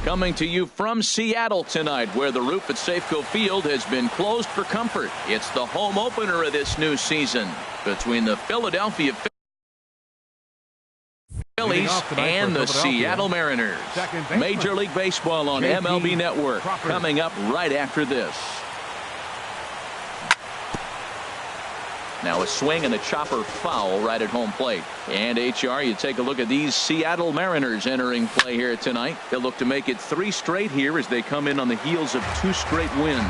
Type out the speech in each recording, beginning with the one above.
Coming to you from Seattle tonight, where the roof at Safeco Field has been closed for comfort. It's the home opener of this new season between the Philadelphia Phillies and the Seattle Mariners. Major League Baseball on MLB Network coming up right after this. Now a swing and a chopper foul right at home plate. And HR, you take a look at these Seattle Mariners entering play here tonight. They'll look to make it 3 straight here as they come in on the heels of 2 straight wins.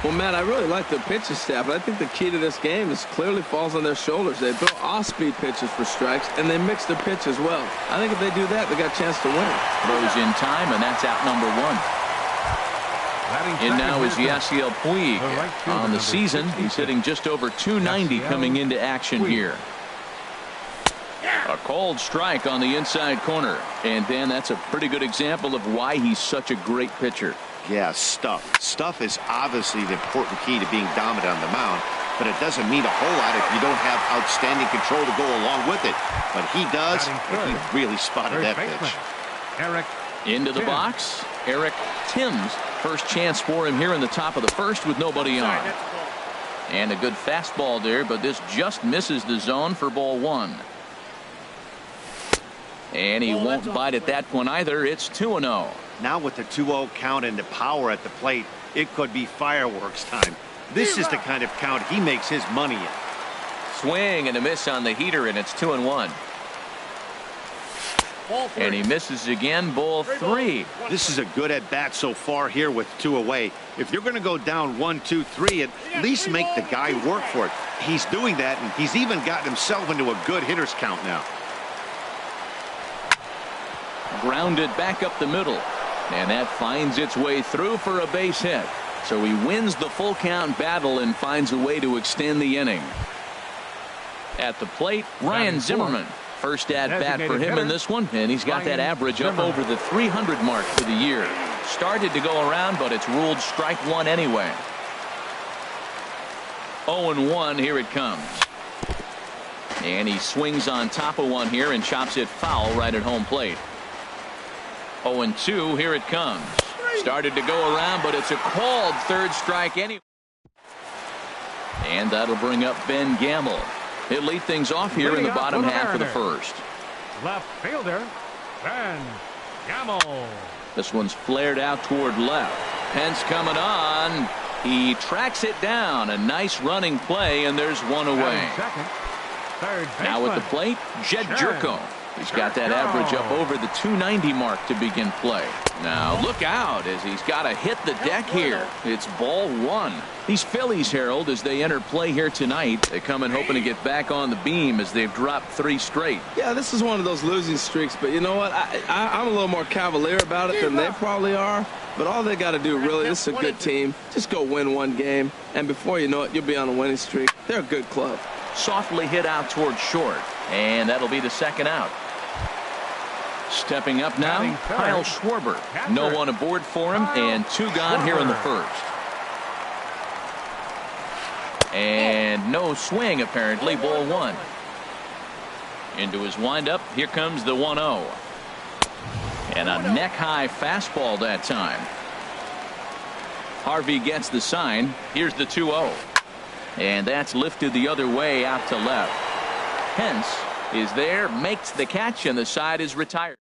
Well, Matt, I really like the pitching staff, but I think the key to this game is clearly falls on their shoulders. They throw off-speed pitches for strikes, and they mix their pitch as well. I think if they do that, they got a chance to win. Throws in time, and that's out number 1. And now is Yasiel Puig on the season. He's hitting just over 290 coming into action here. A cold strike on the inside corner. And Dan, that's a pretty good example of why he's such a great pitcher. Yeah, stuff. Stuff is obviously the important key to being dominant on the mound, but it doesn't mean a whole lot if you don't have outstanding control to go along with it. But he does, and he really spotted that pitch. Into the box, Eric Timms. First chance for him here in the top of the first with nobody on. And a good fastball there, but this just misses the zone for ball 1. And he won't bite at that one either. It's 2-0. Now with the 2-0 count and the power at the plate, it could be fireworks time. This is the kind of count he makes his money in. Swing and a miss on the heater, and it's 2-1. And he misses again, ball 3. This is a good at bat so far here with 2 away. If you're going to go down 1, 2, 3, at least make the guy work for it. He's doing that, and he's even gotten himself into a good hitter's count now. Grounded back up the middle, and that finds its way through for a base hit. So he wins the full count battle and finds a way to extend the inning. At the plate, Ryan Zimmerman. First at bat for him in this one, and he's got that average up over the 300 mark for the year. Started to go around, but it's ruled strike 1 anyway. 0-1, here it comes. And he swings on top of one here and chops it foul right at home plate. 0-2, here it comes. Started to go around, but it's a called third strike anyway. And that'll bring up Ben Gamble. He'll lead things off here in the bottom half of the first. Left fielder, Ben Gamble. This one's flared out toward left. Pence coming on. He tracks it down. A nice running play, and there's one away. Now at the plate, Jed Jerko. He's got that average up over the 290 mark to begin play. Now look out as he's got to hit the deck here. It's ball 1. These Phillies, Harold, as they enter play here tonight, they come in hoping to get back on the beam as they've dropped 3 straight. Yeah, this is one of those losing streaks, but you know what? I'm a little more cavalier about it than they probably are. But all they got to do, really, this is a good team. Just go win 1 game, and before you know it, you'll be on a winning streak. They're a good club. Softly hit out toward short, and that'll be the second out. Stepping up now, Kyle Schwarber. No one aboard for him, and 2 gone here in the first. And no swing, apparently, ball 1. Into his windup, here comes the 1-0. And a neck-high fastball that time. Harvey gets the sign. Here's the 2-0. And that's lifted the other way out to left. Pence is there, makes the catch, and the side is retired.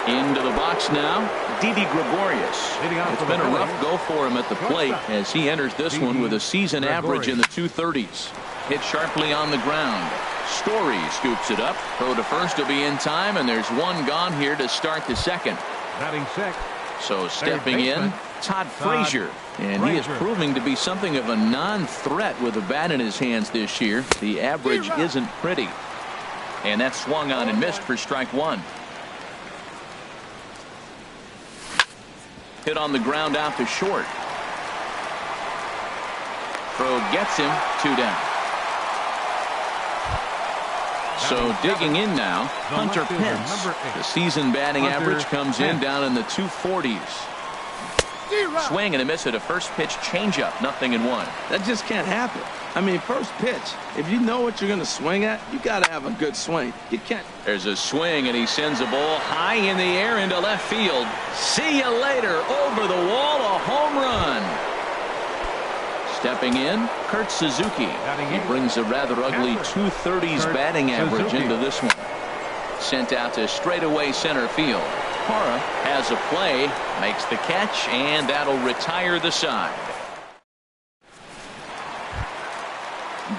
Into the box now, Didi Gregorius. It's been a rough go for him at the plate as he enters this one with a season average in the 230s. Hit sharply on the ground. Story scoops it up. Throw to first will be in time, and there's 1 gone here to start the second. Batting 6. So stepping in, Todd Frazier. And he is proving to be something of a non-threat with a bat in his hands this year. The average isn't pretty. And that swung on and missed for strike 1. Hit on the ground out to short. Throw gets him, 2 down. So digging in now, Hunter Pence. The season batting average comes in down in the 240s. Swing and a miss at a first pitch changeup, 0-1. That just can't happen. I mean, first pitch, if you know what you're going to swing at, you got to have a good swing. You can't. There's a swing, and he sends a ball high in the air into left field. See you later. Over the wall, a home run. Stepping in, Kurt Suzuki. He brings a rather ugly 230s batting average into this one. Sent out to straightaway center field. Parra has a play, makes the catch, and that'll retire the side.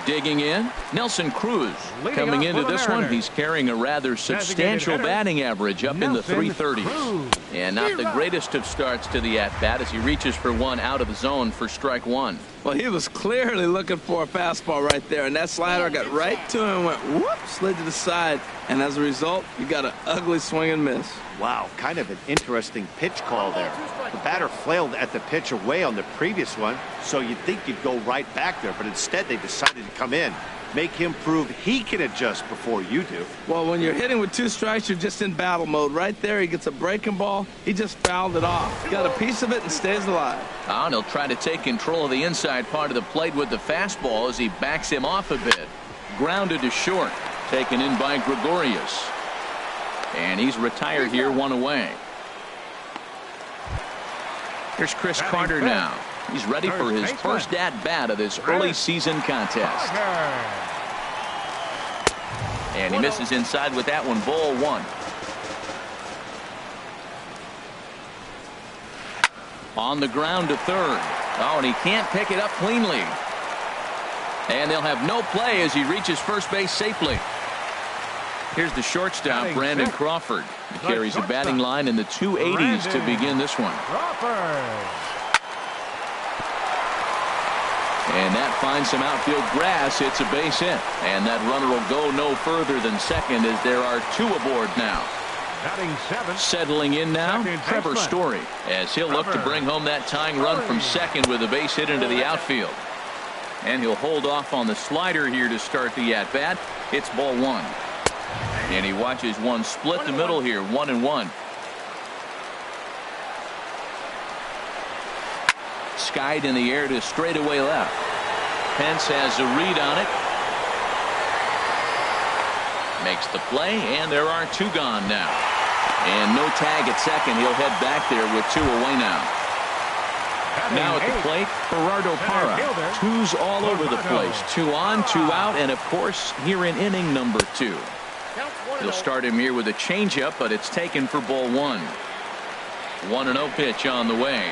Digging in, Nelson Cruz. Coming into this one, he's carrying a rather substantial batting average up in the 330s. And not the greatest of starts to the at-bat as he reaches for one out of the zone for strike one. Well, he was clearly looking for a fastball right there, and that slider got right to him and went whoop, slid to the side. And as a result, you got an ugly swing and miss. Wow, kind of an interesting pitch call there. The batter flailed at the pitch away on the previous one, so you'd think you'd go right back there, but instead they decided to come in. Make him prove he can adjust before you do. Well, when you're hitting with 2 strikes, you're just in battle mode. Right there, he gets a breaking ball. He just fouled it off. Got a piece of it and stays alive. And he'll try to take control of the inside part of the plate with the fastball as he backs him off a bit. Grounded to short. Taken in by Gregorius. And he's retired here, 1 away. Here's Chris Carter now. He's ready for his first at-bat of this early season contest. And he misses inside with that one, ball 1. On the ground to third. Oh, and he can't pick it up cleanly. And they'll have no play as he reaches first base safely. Here's the shortstop, Brandon Crawford. He carries a batting line in the 280s to begin this one. And that finds some outfield grass. It's a base hit. And that runner will go no further than second as there are 2 aboard now. Settling in now, Trevor Story, as he'll look to bring home that tying run from second with a base hit into the outfield. And he'll hold off on the slider here to start the at-bat. It's ball 1. And he watches one split the middle here, 1-1. Skied in the air to straightaway left. Pence has a read on it. Makes the play, and there are 2 gone now. And no tag at second. He'll head back there with 2 away now. Now at the plate, Gerardo Parra. 2s all over the place. 2 on, 2 out, and of course, here in inning number 2. He'll start him here with a changeup, but it's taken for ball 1. 1-0 pitch on the way.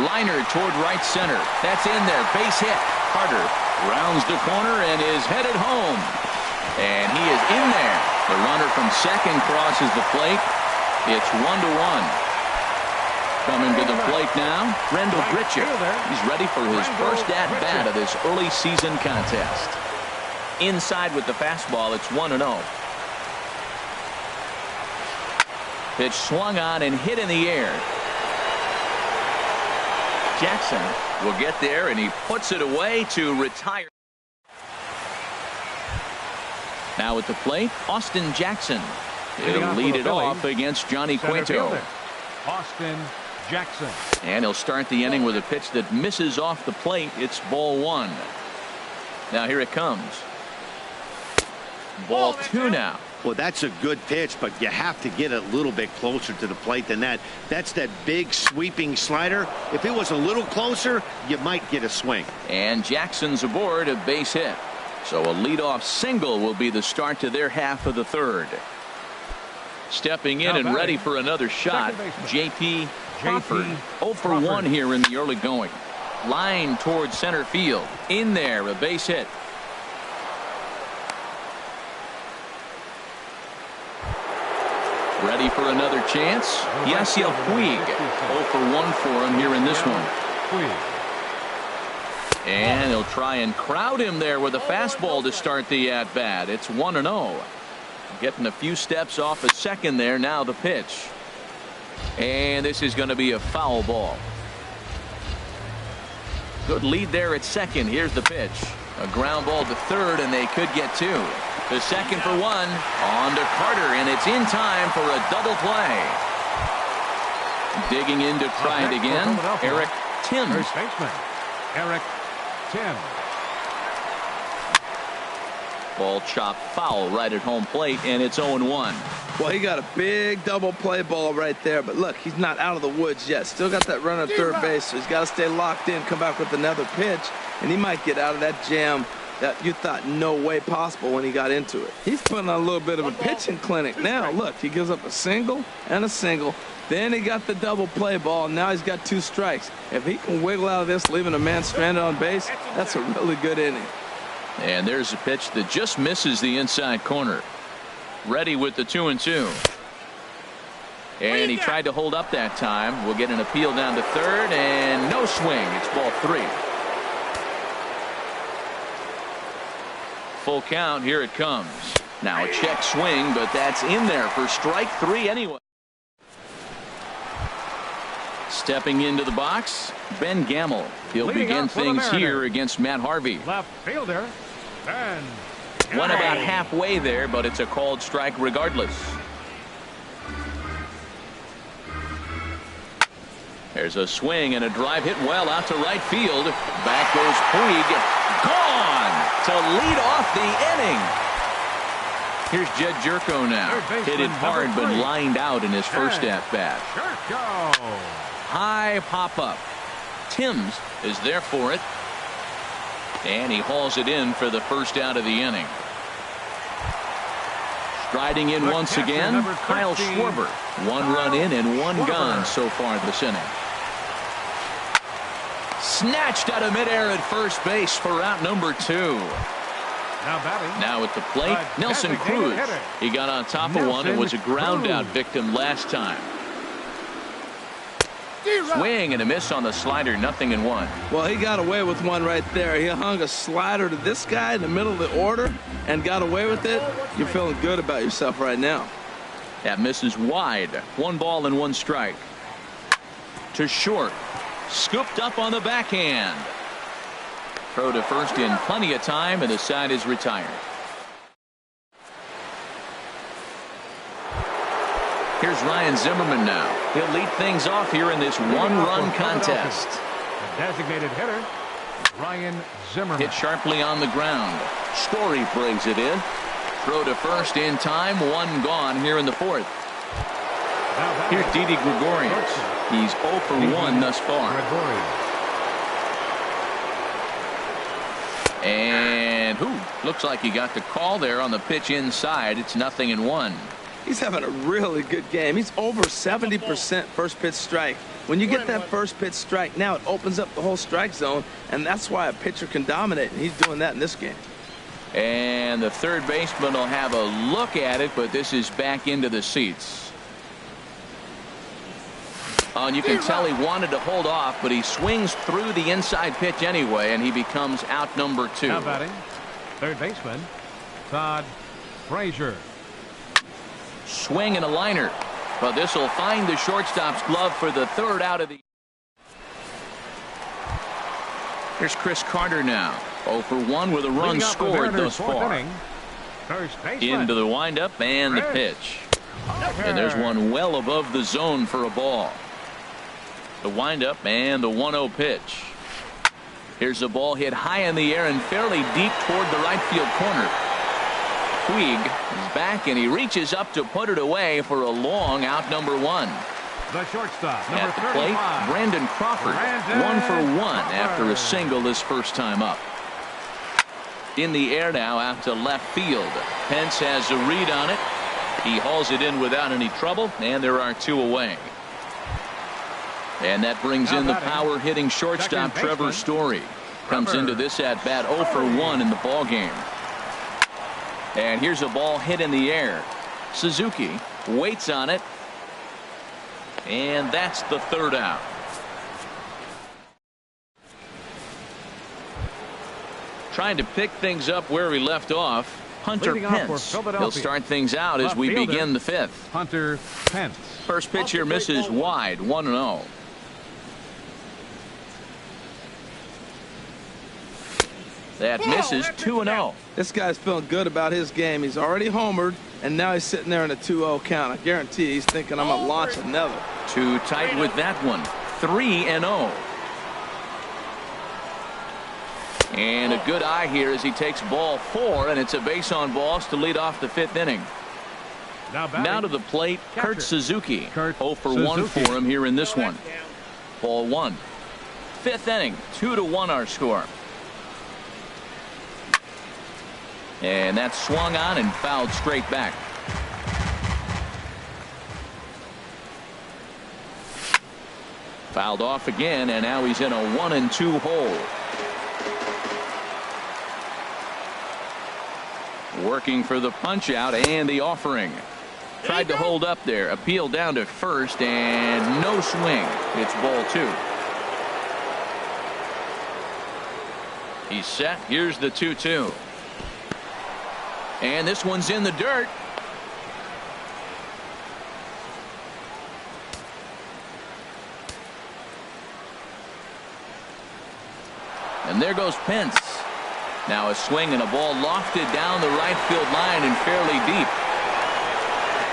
Liner toward right center. That's in there. Base hit. Carter rounds the corner and is headed home. And he is in there. The runner from second crosses the plate. It's 1-1. Coming to the plate now, Rendell Grichuk. He's ready for his first at-bat of this early season contest. Inside with the fastball, it's 1-0. Pitch swung on and hit in the air. Jackson will get there, and he puts it away to retire. Now at the plate, Austin Jackson. He'll lead it off against Johnny Cueto. Austin Jackson. And he'll start the inning with a pitch that misses off the plate. It's ball 1. Now here it comes. Ball 2 now. Well, that's a good pitch, but you have to get a little bit closer to the plate than that. That's that big sweeping slider. If it was a little closer, you might get a swing. And Jackson's aboard, a base hit. So a leadoff single will be the start to their half of the third. Stepping in and ready for another shot, J.P. Crawford. 0 for 1 here in the early going. Line towards center field. In there, a base hit. Ready for another chance? Yasiel Puig. 0 for 1 for him here in this one. And he'll try and crowd him there with a fastball to start the at-bat. It's 1-0. Getting a few steps off at second there. Now the pitch. And this is going to be a foul ball. Good lead there at second. Here's the pitch. A ground ball to third, and they could get 2. The second for 1. On to Carter, and it's in time for a double play. Digging in to try it again, Eric Timms. First baseman, Eric Timms. Ball chopped foul right at home plate, and it's 0-1. Well, he got a big double play ball right there, but look, he's not out of the woods yet. Still got that run at third base, so he's got to stay locked in, come back with another pitch, and he might get out of that jam that you thought no way possible when he got into it. He's putting on a little bit of a pitching clinic now. Look, he gives up a single and a single. Then he got the double play ball, and now he's got 2 strikes. If he can wiggle out of this, leaving a man stranded on base, that's a really good inning. And there's a pitch that just misses the inside corner. Ready with the 2-2. And he tried to hold up that time. We'll get an appeal down to third, and no swing. It's ball 3. Full count. Here it comes. Now a check swing, but that's in there for strike 3 anyway. Stepping into the box, Ben Gamble. He'll begin things here against Matt Harvey. Left fielder, Ben. Went about halfway there, but it's a called strike regardless. There's a swing and a drive hit well out to right field. Back goes Puig. Gone to lead off the inning. Here's Jed Jerko now. Hit it hard, but lined out in his first at-bat. High pop-up. Timms is there for it. And he hauls it in for the first out of the inning. Striding in once again, Kyle Schwarber. 1 run in and 1 gone so far this inning. Snatched out of midair at first base for out number 2. Now at the plate, Nelson Cruz. He got on top of one and was a ground out victim last time. Swing and a miss on the slider, 0-1. Well, he got away with one right there. He hung a slider to this guy in the middle of the order and got away with it. You're feeling good about yourself right now. That misses wide. 1 ball and 1 strike. To short. Scooped up on the backhand. Throw to first in plenty of time, and the side is retired. Here's Ryan Zimmerman now. He'll lead things off here in this 1-run contest. The designated hitter, Ryan Zimmerman. Hit sharply on the ground. Story brings it in. Throw to first in time. 1 gone here in the 4th. Here's Didi Gregorius. He's 0 for 1 thus far. And looks like he got the call there on the pitch inside. It's 0-1. He's having a really good game. He's over 70% first pitch strike. When you get that first pitch strike, now it opens up the whole strike zone, and that's why a pitcher can dominate, and he's doing that in this game. And the third baseman will have a look at it, but this is back into the seats. And you can tell he wanted to hold off, but he swings through the inside pitch anyway, and he becomes out number 2. Now batting, third baseman, Todd Frazier. Swing and a liner, but this will find the shortstop's glove for the 3rd out of the. Here's Chris Carter now. 0 for 1 with a run scored thus far. Into the windup and the pitch. And there's one well above the zone for a ball. The windup and the 1-0 pitch. Here's a ball hit high in the air and fairly deep toward the right field corner. Puig is back and he reaches up to put it away for a long out number 1. The shortstop, at the plate, Brandon Crawford. 1 for 1 after a single his first time up. In the air now out to left field. Pence has a read on it. He hauls it in without any trouble, and there are 2 away. And that brings in the power hitting shortstop Trevor Story. Comes into this at bat 0 for 1 in the ball game. And here's a ball hit in the air. Suzuki waits on it. And that's the 3rd out. Trying to pick things up where we left off. Hunter Pence. He'll start things out as we begin the 5th. Hunter Pence. First pitch here misses wide. 1-0. That misses 2-0. This guy's feeling good about his game. He's already homered. and now he's sitting there in a 2-0 count. I guarantee he's thinking I'm going to launch another. Too tight with that one. 3-0. And a good eye here as he takes ball 4, and it's a base on balls to lead off the 5th inning. Now to the plate, Kurt Suzuki. 0 for 1 for him here in this one. Ball 1. 5th inning, 2-1 our score. And that's swung on and fouled straight back. Fouled off again, and now he's in a 1-2 hole. Working for the punch out and the offering. Tried to hold up there. Appeal down to first, and no swing. It's ball 2. He's set. Here's the 2-2. And this one's in the dirt. And there goes Pence. Now a swing and a ball lofted down the right field line and fairly deep.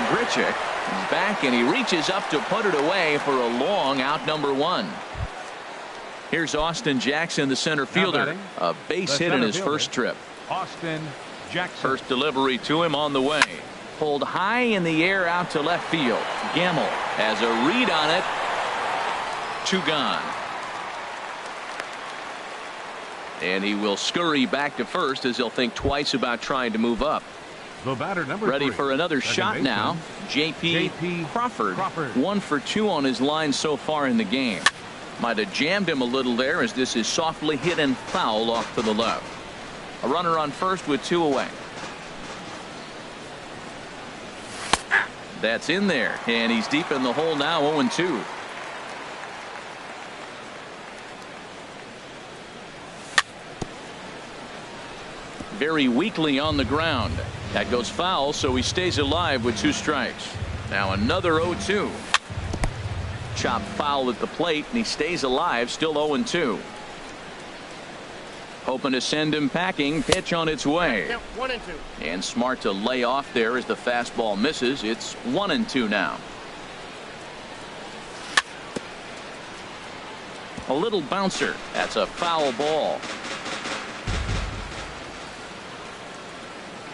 Grichuk is back, and he reaches up to put it away for a long out, number 1. Here's Austin Jackson, the center fielder. A base hit in his first trip. Austin Jackson. First delivery to him on the way. Pulled high in the air out to left field. Gamble has a read on it. 2 gone. And he will scurry back to first as he'll think twice about trying to move up. The batter, number Ready 3. for another shot now. J.P. Crawford. 1 for 2 on his line so far in the game. Might have jammed him a little there as this is softly hit and foul off to the left. A runner on first with 2 away. That's in there, and he's deep in the hole now. 0-2. Very weakly on the ground. That goes foul, so he stays alive with 2 strikes. Now another 0-2. Chop foul at the plate, and he stays alive, still 0-2. Hoping to send him packing. Pitch on its way. 1-2. And smart to lay off there as the fastball misses. It's 1-2 now. A little bouncer. That's a foul ball.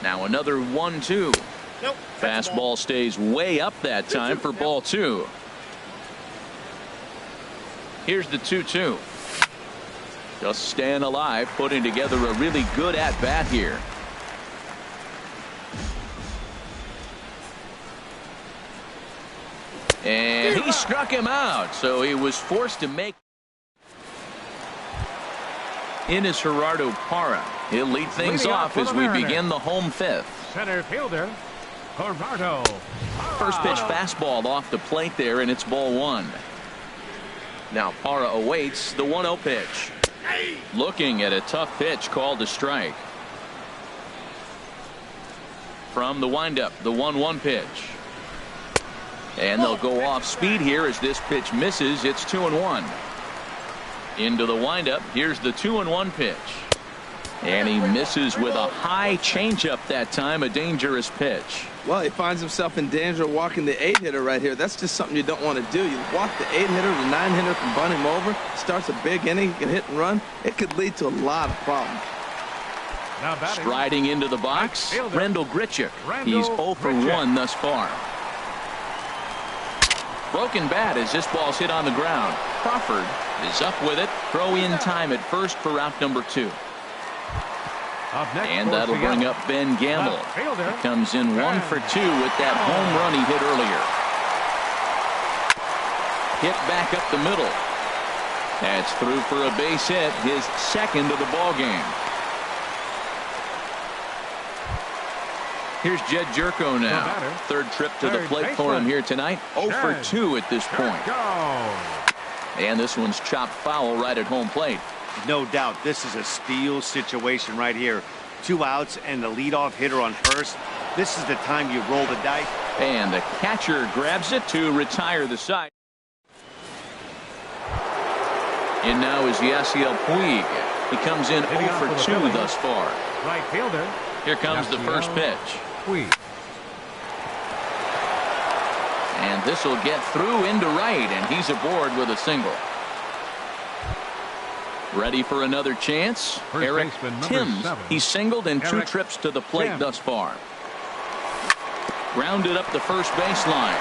Now another 1-2. Nope. Fastball stays way up that time for ball 2. Here's the 2-2. Just staying alive, putting together a really good at-bat here. And he struck him out, so he was forced to make. In is Gerardo Parra. He'll lead things off as we begin the home 5th. Center fielder, Gerardo. First pitch fastball off the plate there, and it's ball 1. Now Parra awaits the 1-0 pitch. Looking at a tough pitch called a strike. From the windup, the 1-1 pitch. And they'll go off speed here as this pitch misses. It's 2-1. Into the windup. Here's the 2-1 pitch. And he misses with a high changeup that time. A dangerous pitch. Well, he finds himself in danger of walking the 8-hitter right here. That's just something you don't want to do. You walk the 8-hitter, the 9-hitter can bunt him over. Starts a big inning, he can hit and run. It could lead to a lot of problems. Now batting. Striding into the box, Randall Grichuk. He's 0 for 1 thus far. Broken bat as this ball's hit on the ground. Crawford is up with it. Throw in time at first for out number 2. And that'll bring up Ben Gamble. He comes in 1 for 2 with that home run he hit earlier. Hit back up the middle. That's through for a base hit, his 2nd of the ball game. Here's Jed Jerko now. 3rd trip to the plate for him here tonight. 0 for 2 at this point. And this one's chopped foul right at home plate. No doubt this is a steal situation right here. 2 outs and the leadoff hitter on first. This is the time you roll the dice. And the catcher grabs it to retire the side. And now is Yasiel Puig. He comes in 0 for 2 thus far. Right fielder. Here comes the first pitch. Puig. this will get through into right, and he's aboard with a single. Ready for another chance. First Eric baseman, number Timms. 7. He's singled in 2 Eric trips to the plate Timms. thus far. Grounded up the first baseline.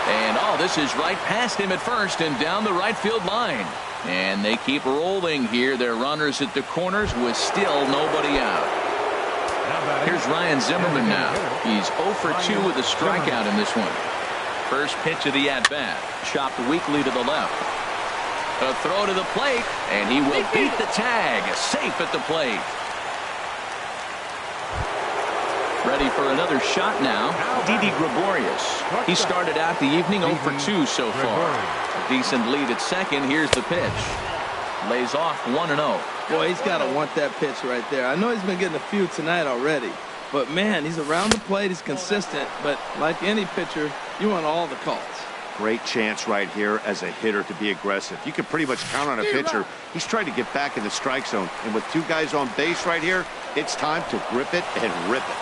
And this is right past him at first and down the right field line. And they keep rolling here. Their runners at the corners with still nobody out. Here's Ryan Zimmerman now. He's 0 for 2 with a strikeout in this one. First pitch of the at-bat. Chopped weakly to the left. A throw to the plate, and he will beat the tag. Safe at the plate. Ready for another shot now. Didi Gregorius. He started out the evening 0 for 2 so far. A decent lead at second. Here's the pitch. Lays off 1-0. Boy, he's got to want that pitch right there. I know he's been getting a few tonight already. But, man, he's around the plate. He's consistent. But like any pitcher, you want all the calls. Great chance right here as a hitter to be aggressive. You can pretty much count on a pitcher. He's trying to get back in the strike zone. And with 2 guys on base right here, it's time to grip it and rip it.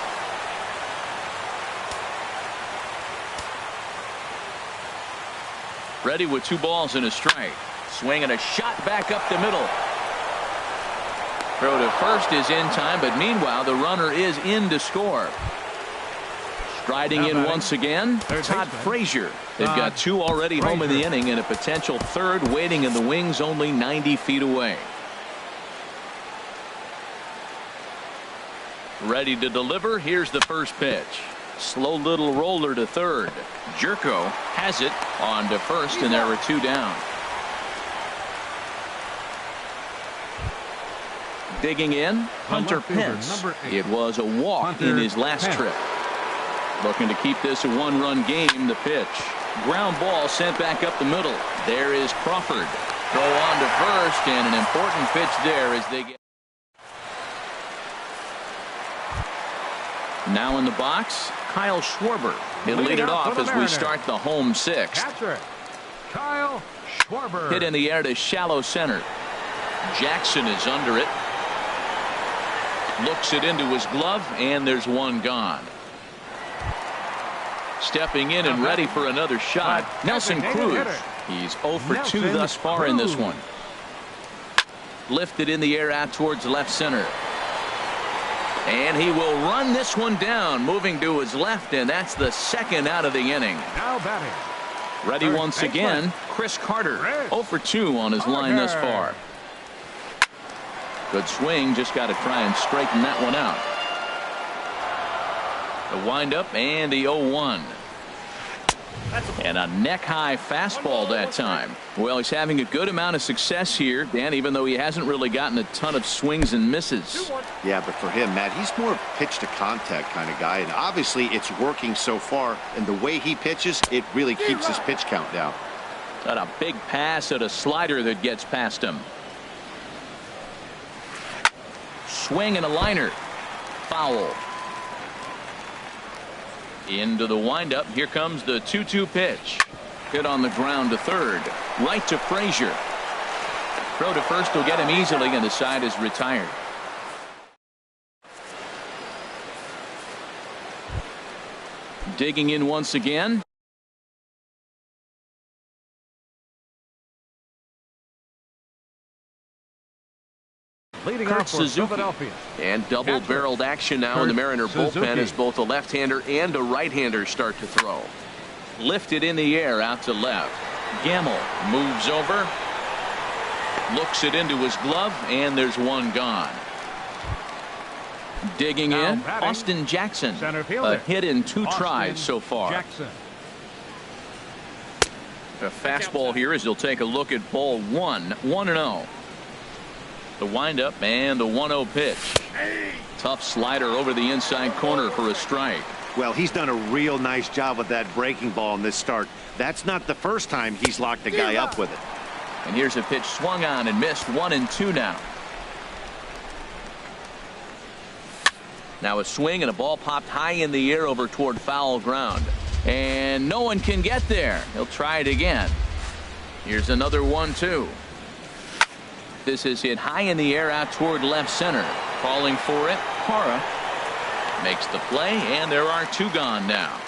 Ready with 2 balls and a strike. Swinging a shot back up the middle. Throw to first is in time, but meanwhile the runner is in to score. Striding in once again, Todd Frazier. They've got 2 already home in the inning and a potential 3rd waiting in the wings only 90 feet away. Ready to deliver. Here's the first pitch. Slow little roller to third. Jerko has it on to first, and there are 2 down. Digging in, Hunter Pence. It was a walk in his last trip. Looking to keep this a 1-run game. The pitch. Ground ball sent back up the middle. There is Crawford. Throw on to first, and an important pitch there as they get. Now in the box, Kyle Schwarber. He'll lead it off as we start the home 6th. Catcher, Kyle Schwarber. Hit in the air to shallow center. Jackson is under it. Looks it into his glove, and there's 1 gone. Stepping in and ready for another shot, Nelson Cruz. He's 0 for 2 thus far in this one. Lifted in the air out towards left center. And he will run this one down, moving to his left, and that's the 2nd out of the inning. Now batting. Ready once again, Chris Carter. 0 for 2 on his line thus far. Good swing, just got to try and straighten that one out. The windup and the 0-1. And a neck-high fastball that time. Well, he's having a good amount of success here, Dan, even though he hasn't really gotten a ton of swings and misses. Yeah, but for him, Matt, he's more pitch to contact kind of guy, and obviously it's working so far, and the way he pitches, it really keeps his pitch count down. Got a big pass at a slider that gets past him. Swing and a liner. Foul. Into the windup. Here comes the 2-2 pitch. Hit on the ground to third. Right to Frazier. Throw to first will get him easily, and the side is retired. Digging in once again. Leading Kurt off for Suzuki. Philadelphia. And double-barreled action now in the Mariner bullpen as both a left-hander and a right-hander start to throw. Lifted in the air out to left. Gamble moves over. Looks it into his glove, and there's 1 gone. Digging in, Austin Jackson. A hit in 2 tries so far. Jackson. A fastball here as he'll take a look at ball 1. 1-0. The windup and the 1-0 pitch. Tough slider over the inside corner for a strike. Well, he's done a real nice job with that breaking ball in this start. That's not the first time he's locked a guy up with it. And here's a pitch swung on and missed. 1-2 now. Now a swing and a ball popped high in the air over toward foul ground. And no one can get there. He'll try it again. Here's another 1-2. This is hit high in the air out toward left center. Falling for it, Hara makes the play, and there are 2 gone now.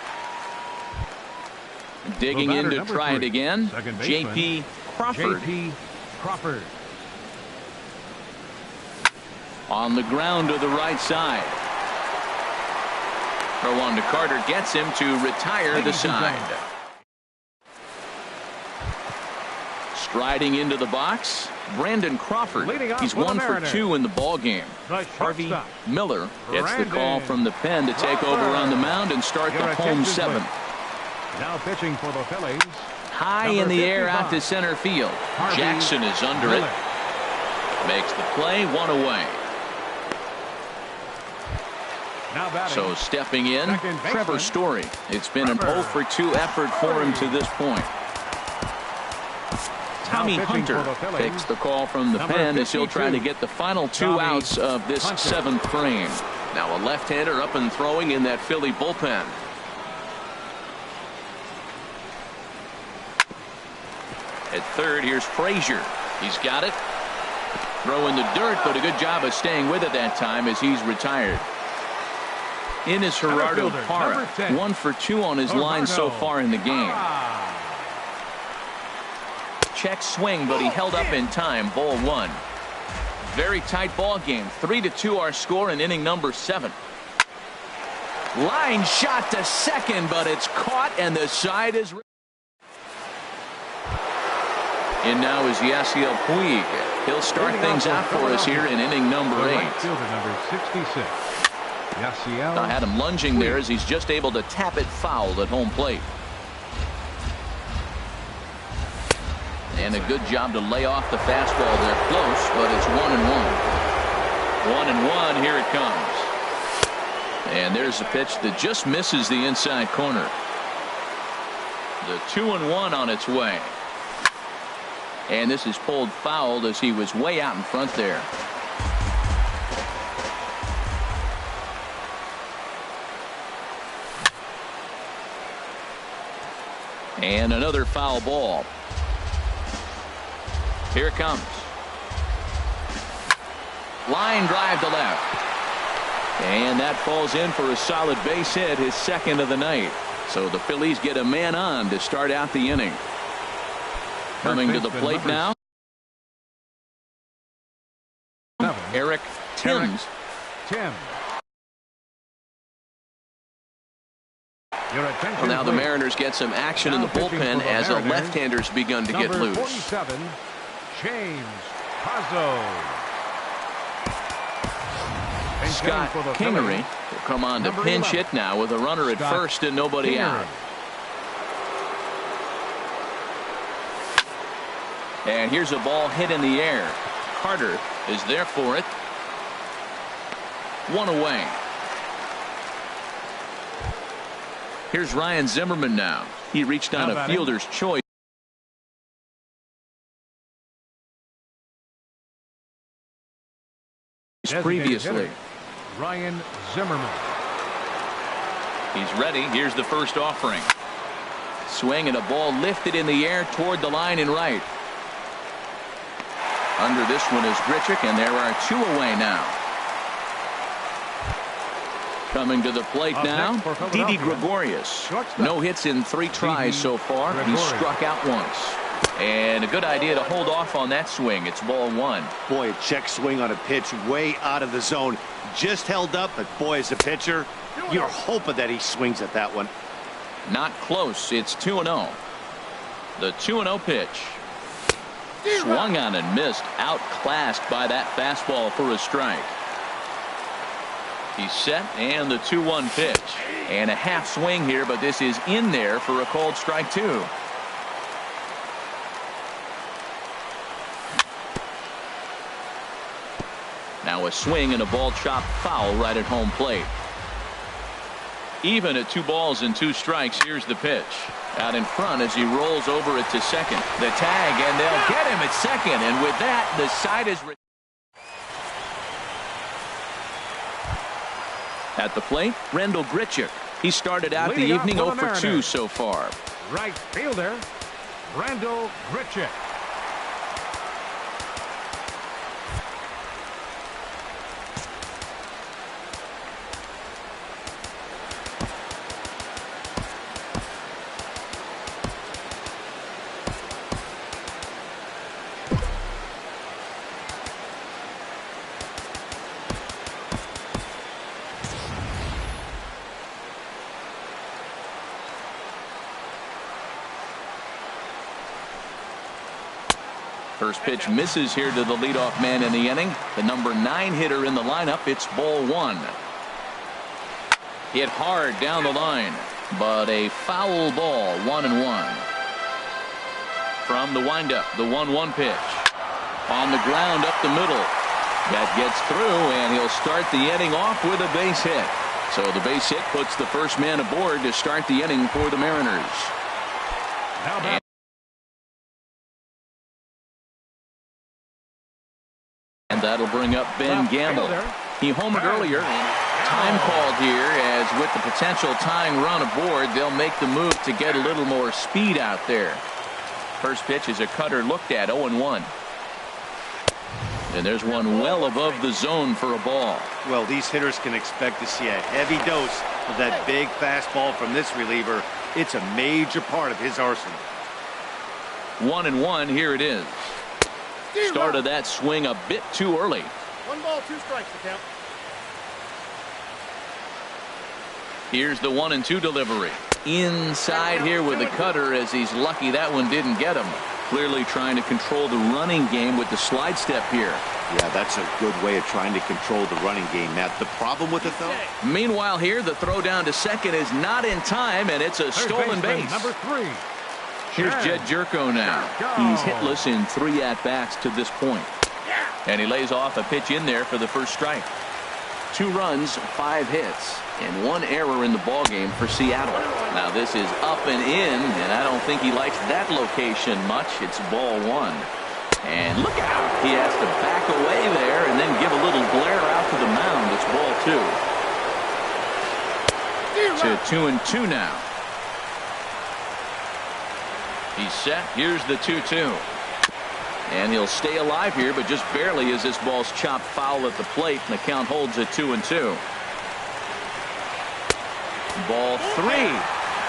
Digging in to try it again, J.P. Crawford. J.P. Crawford. On the ground to the right side. Throw on to Carter gets him to retire the side. Striding into the box, Brandon Crawford. He's 1 for 2 in the ball game. Harvey Miller gets the call from the pen to take over on the mound and start the home 7th. Now pitching for the Phillies. High in the air out to center field. Jackson is under it. Makes the play, 1 away. So stepping in, Trevor Story. It's been an 0 for 2 effort for him to this point. Tommy Hunter takes the call from the pen as he'll try to get the final 2 outs of this 7th frame. Now a left-hander up and throwing in that Philly bullpen. At third, here's Frazier. He's got it. Throw in the dirt, but a good job of staying with it that time as he's retired. In is Gerardo Parra. 1 for 2 on his line so far in the game. Check swing, but he held up in time. Ball 1. Very tight ball game. 3-2 our score in inning number 7. Line shot to second, but it's caught and the side is. And now is Yasiel Puig. He'll start things out for us here in inning number 8. Number 66. I had him lunging there as he's just able to tap it foul at home plate. And a good job to lay off the fastball there close, but it's 1-1. 1-1, here it comes. And there's a pitch that just misses the inside corner. The 2-1 on its way. And this is pulled foul as he was way out in front there. And another foul ball. Here it comes. Line drive to left. And that falls in for a solid base hit, his 2nd of the night. So the Phillies get a man on to start out the inning. Coming to the plate now, Eric Timms. Well, now the Mariners get some action in the bullpen as a left-hander's begun to get loose. 47, James Pazzo. Scott Kingery will come on to pinch hit now with a runner at first and nobody out. And here's a ball hit in the air. Carter is there for it. 1 away. Here's Ryan Zimmerman now. He reached on a fielder's choice previously. Ryan Zimmerman. He's ready. Here's the first offering. Swing and a ball lifted in the air toward the line and right. Under this one is Grichuk, and there are 2 away now. Coming to the plate now, Didi Gregorius. No hits in 3 tries so far. He's struck out once. And a good idea to hold off on that swing. It's ball 1. Boy, a check swing on a pitch way out of the zone. Just held up, but boy, as a pitcher, you're hoping that he swings at that one. Not close. It's 2-0. The 2-0 pitch. Swung on and missed. Outclassed by that fastball for a strike. He's set, and the 2-1 pitch. And a half swing here, but this is in there for a called strike 2. Now a swing and a ball chopped foul right at home plate. Even at 2 balls and 2 strikes. Here's the pitch. Out in front as he rolls over it to second. The tag, and they'll get him at second. And with that, the side is. At the plate, Rendell Grichuk. He started out the evening 0 for 2 so far. Right fielder, Rendell Grichuk. First pitch misses here to the leadoff man in the inning. The number 9 hitter in the lineup. It's ball 1. Hit hard down the line, but a foul ball. 1-1. From the windup, the 1-1 pitch. On the ground up the middle. That gets through, and he'll start the inning off with a base hit. So the base hit puts the first man aboard to start the inning for the Mariners. And that'll bring up Ben Gamble. He homered earlier. Time called here, as with the potential tying run aboard, they'll make the move to get a little more speed out there. First pitch is a cutter looked at, 0-1. And there's one well above the zone for a ball. Well, these hitters can expect to see a heavy dose of that big fastball from this reliever. It's a major part of his arsenal. 1-1, here it is. Started that swing a bit too early. 1 ball, 2 strikes to count. Here's the 1-2 delivery. Inside here with the cutter, as he's lucky that one didn't get him. Clearly trying to control the running game with the slide step here. Yeah, that's a good way of trying to control the running game, Matt. The problem with it, though? Meanwhile here, the throw down to second is not in time, and it's a stolen base. Number 3. Here's Jed Jerko now. He's hitless in 3 at-bats to this point. And he lays off a pitch in there for the first strike. 2 runs, 5 hits, and 1 error in the ballgame for Seattle. Now this is up and in, and I don't think he likes that location much. It's ball 1. And look out. He has to back away there and then give a little glare out to the mound. It's ball 2. To 2-2 now. He's set. Here's the 2-2. And he'll stay alive here, but just barely, as this ball's chopped foul at the plate, and the count holds at 2-2. Ball 3.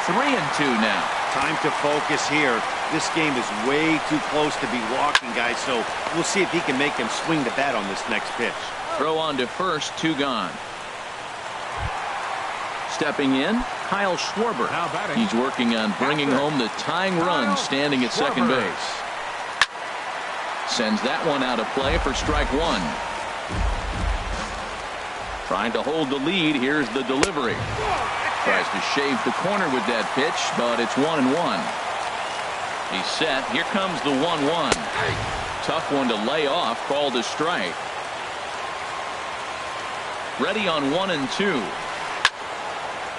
3-2 now. Time to focus here. This game is way too close to be walking, guys, so we'll see if he can make him swing the bat on this next pitch. Throw on to first, 2 gone. Stepping in, Kyle Schwarber. He's working on bringing home the tying run, standing at second base. Sends that one out of play for strike 1. Trying to hold the lead. Here's the delivery. Tries to shave the corner with that pitch, but it's 1-1. He's set. Here comes the 1-1. Tough one to lay off. Called a strike. Ready on 1-2.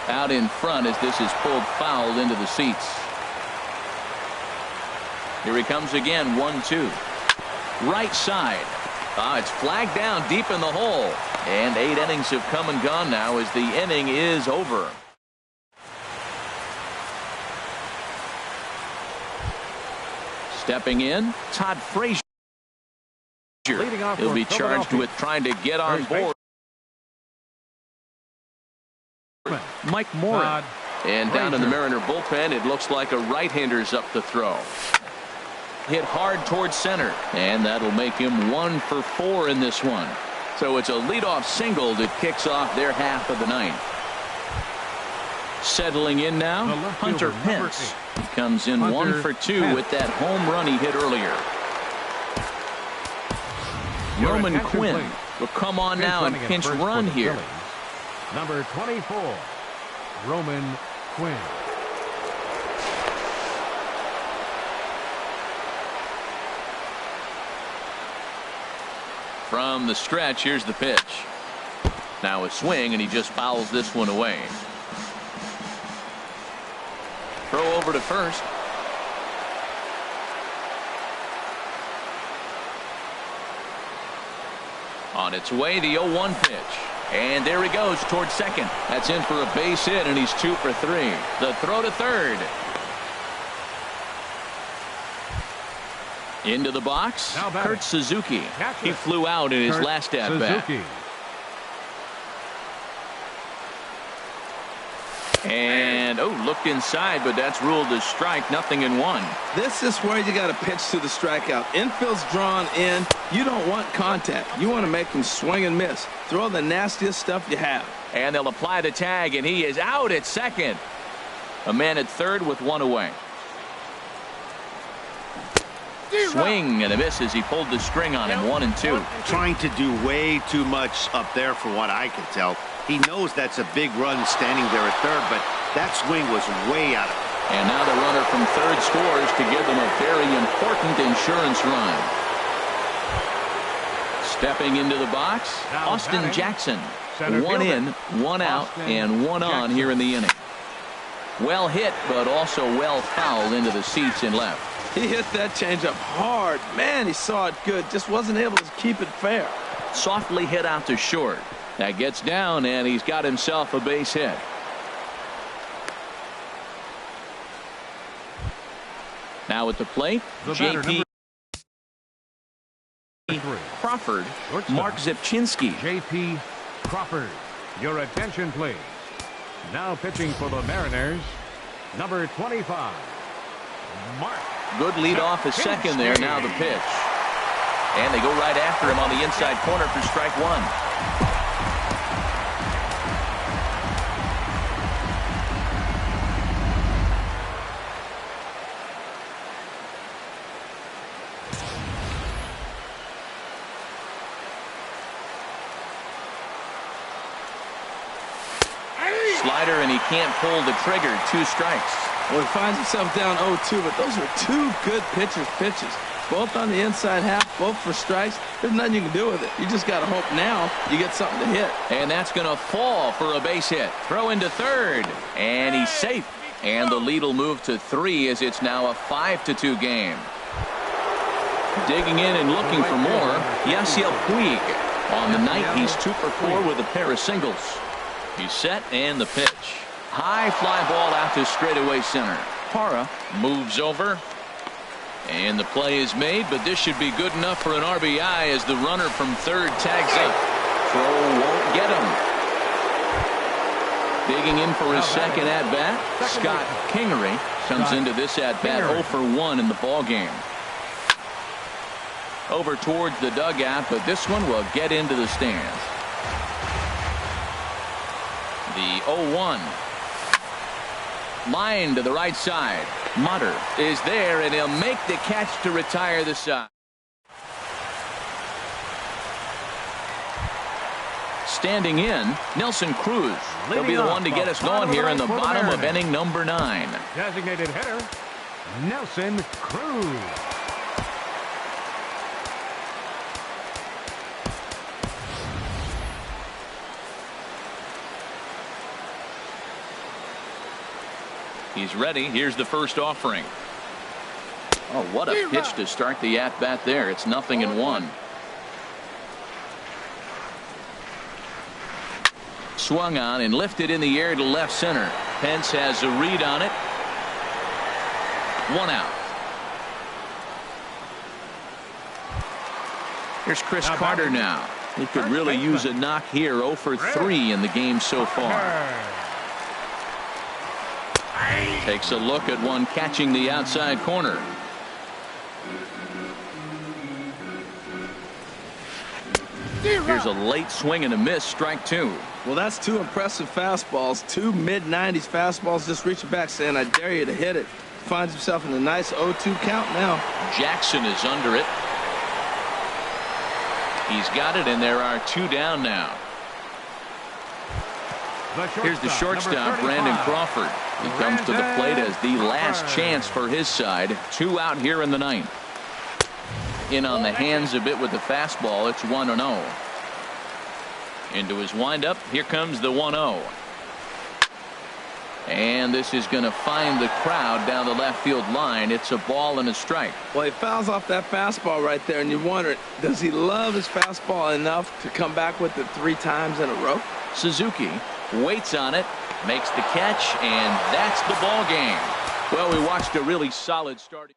Out in front as this is pulled foul into the seats. Here he comes again. 1-2. Right side. It's flagged down deep in the hole. And 8 innings have come and gone now as the inning is over. Stepping in, Todd Frazier. He'll be charged with trying to get on board Mike Moran. And down in the Mariner bullpen, it looks like a right-hander's up to throw. Hit hard towards center, and that'll make him 1 for 4 in this one. So it's a leadoff single that kicks off their half of the ninth. Settling in now, Hunter Pence. He comes in 1 for 2 with that home run he hit earlier. Roman Quinn will come on now and pinch run here. Number 24, Roman Quinn. From the stretch, here's the pitch. Now a swing, and he just fouls this one away. Throw over to first. On its way, the 0-1 pitch. And there he goes towards second. That's in for a base hit, and he's 2 for 3. The throw to third. Into the box, Kurt Suzuki. He flew out in his last at-bat. And, looked inside, but that's ruled as strike. 0-1. This is where you got to pitch to the strikeout. Infield's drawn in. You don't want contact. You want to make him swing and miss. Throw the nastiest stuff you have. And they'll apply the tag, and he is out at second. A man at third with 1 away. Swing and a miss as he pulled the string on him. 1-2. Trying to do way too much up there from what I can tell. He knows that's a big run standing there at third, but that swing was way out of it. And now the runner from third scores to give them a very important insurance run. Stepping into the box, Austin Jackson. One in, one out, and one on here in the inning. Well hit, but also well fouled into the seats in left. He hit that changeup hard. Man, he saw it good. Just wasn't able to keep it fair. Softly hit out to short. That gets down, and he's got himself a base hit. Now at the plate, J.P. Crawford, Mark Zipchinski. J.P. Crawford, your attention please. Now pitching for the Mariners, number 25, Mark. Good lead off his second there. Now the pitch. And they go right after him on the inside corner for strike one. Slider, and he can't pull the trigger. 2 strikes. Well, he finds himself down 0-2, but those were 2 good pitchers' pitches. Both on the inside half, both for strikes. There's nothing you can do with it. You just got to hope now you get something to hit. And that's going to fall for a base hit. Throw into third, and he's safe. And the lead will move to 3 as it's now a 5-2 game. Digging in and looking for more, Yasiel Puig. On the night, he's 2 for 4 with a pair of singles. He's set, and the pitch. High fly ball out to straightaway center. Parra moves over. And the play is made, but this should be good enough for an RBI as the runner from third tags up. Throw won't get him. Digging in for his second at-bat, Scott Kingery comes into this at-bat 0 for 1 in the ballgame. Over towards the dugout, but this one will get into the stands. The 0-1. Line to the right side. Mutter is there, and he'll make the catch to retire the side. Standing in, Nelson Cruz. He'll be the one to get us going here in the bottom of inning number 9. Designated hitter, Nelson Cruz. He's ready. Here's the first offering. Oh, what a pitch to start the at-bat there. It's 0-1. Swung on and lifted in the air to left center. Pence has a read on it. 1 out. Here's Chris Carter now. He could really use a knock here. 0 for 3 in the game so far. Takes a look at one catching the outside corner. Here's a late swing and a miss. Strike 2. Well, that's 2 impressive fastballs. 2 mid-90s fastballs just reaching back saying, I dare you to hit it. Finds himself in a nice 0-2 count now. Jackson is under it. He's got it, and there are 2 down now. Here's the shortstop, Brandon Crawford. He comes to the plate as the last chance for his side. 2 out here in the 9th. In on the hands a bit with the fastball. It's 1-0. Into his windup. Here comes the 1-0. And this is going to find the crowd down the left field line. It's a ball and a strike. Well, he fouls off that fastball right there, and you wonder, does he love his fastball enough to come back with it 3 times in a row? Suzuki waits on it, makes the catch, and that's the ball game. Well, we watched a really solid start.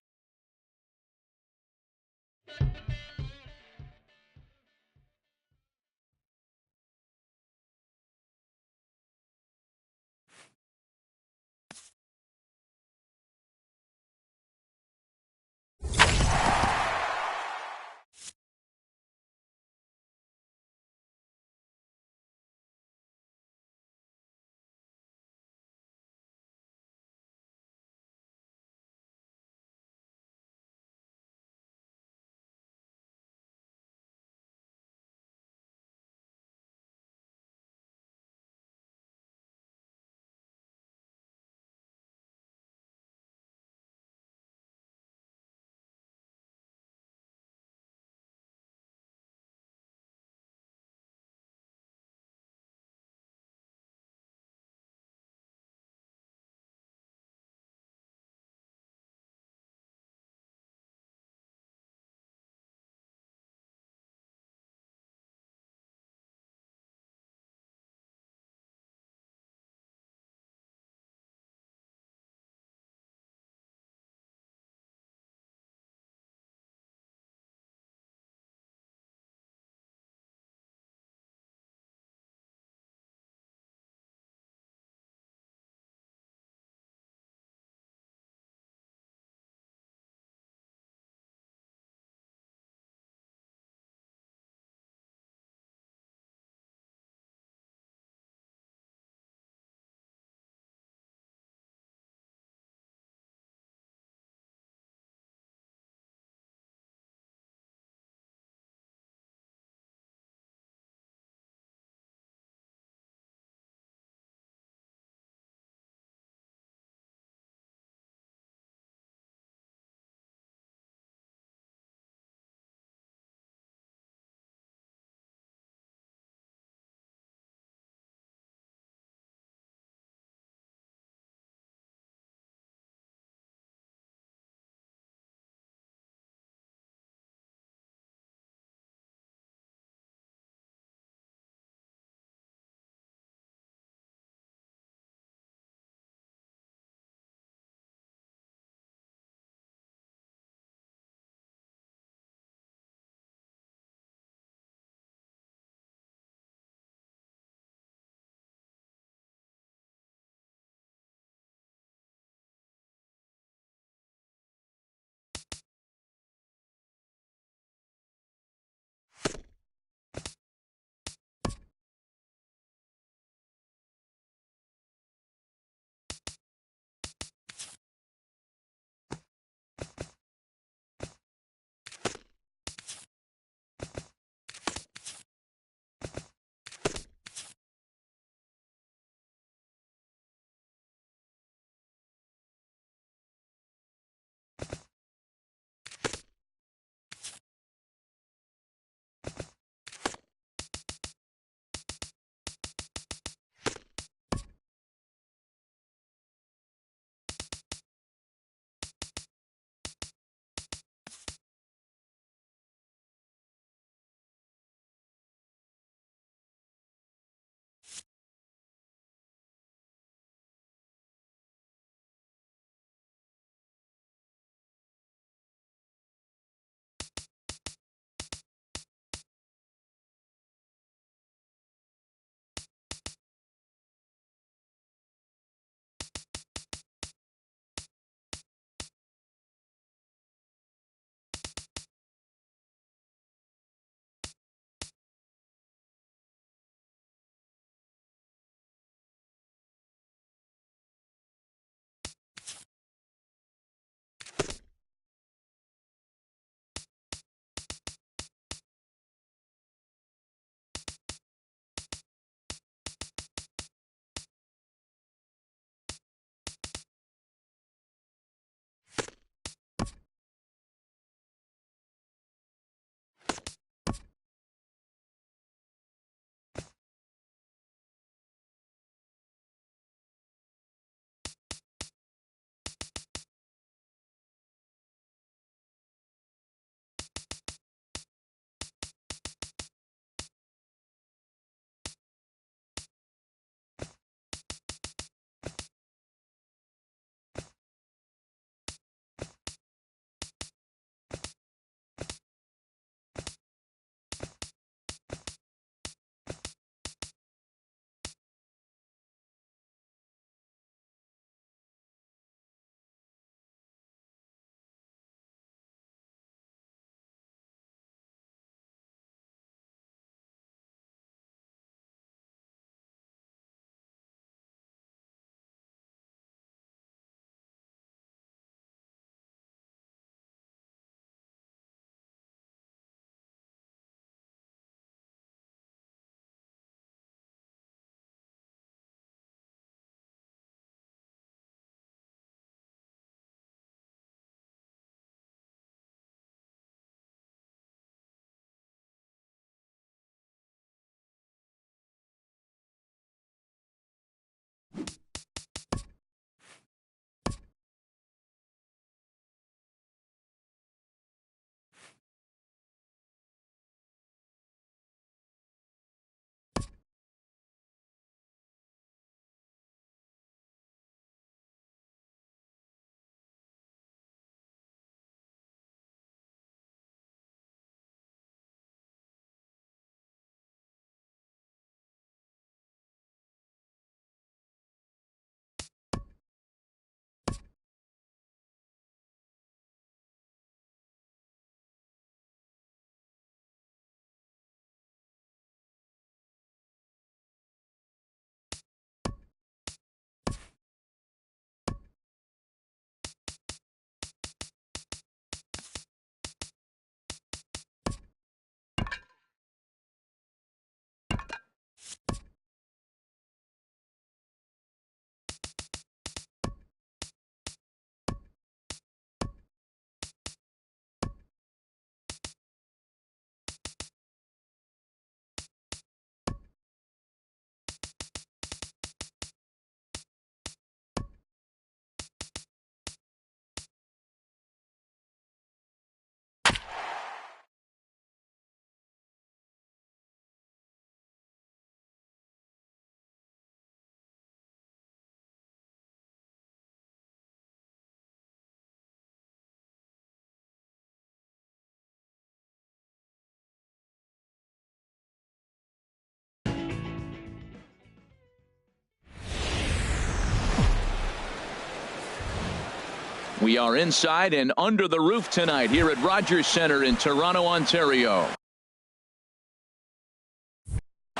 We are inside and under the roof tonight here at Rogers Centre in Toronto, Ontario.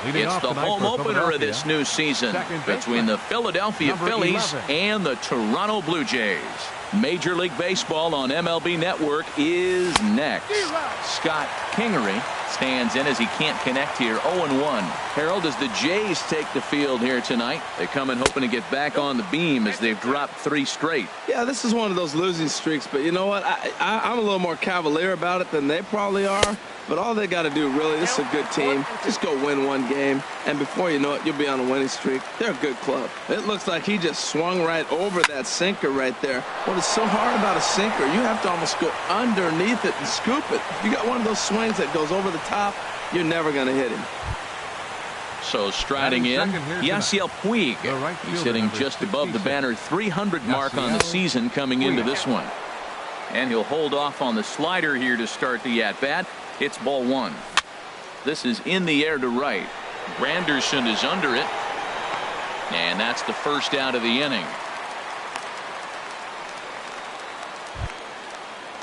It's the home opener of this new season between the Philadelphia Phillies and the Toronto Blue Jays. Major League Baseball on MLB Network is next. Scott Kingery stands in as he can't connect here. 0-1. Harold, as the Jays take the field here tonight, they come in hoping to get back on the beam as they've dropped 3 straight. Yeah, this is one of those losing streaks, but you know what? I'm a little more cavalier about it than they probably are. But all they got to do, really, this is a good team. Just go win one game, and before you know it, you'll be on a winning streak. They're a good club. It looks like he just swung right over that sinker right there. What is so hard about a sinker, you have to almost go underneath it and scoop it. If you got one of those swings that goes over the top, you're never going to hit him. So striding in, Yasiel Puig. He's hitting just above the banner 300 mark on the season coming into this one. And he'll hold off on the slider here to start the at-bat. It's ball 1. This is in the air to right. Granderson is under it. And that's the first out of the inning.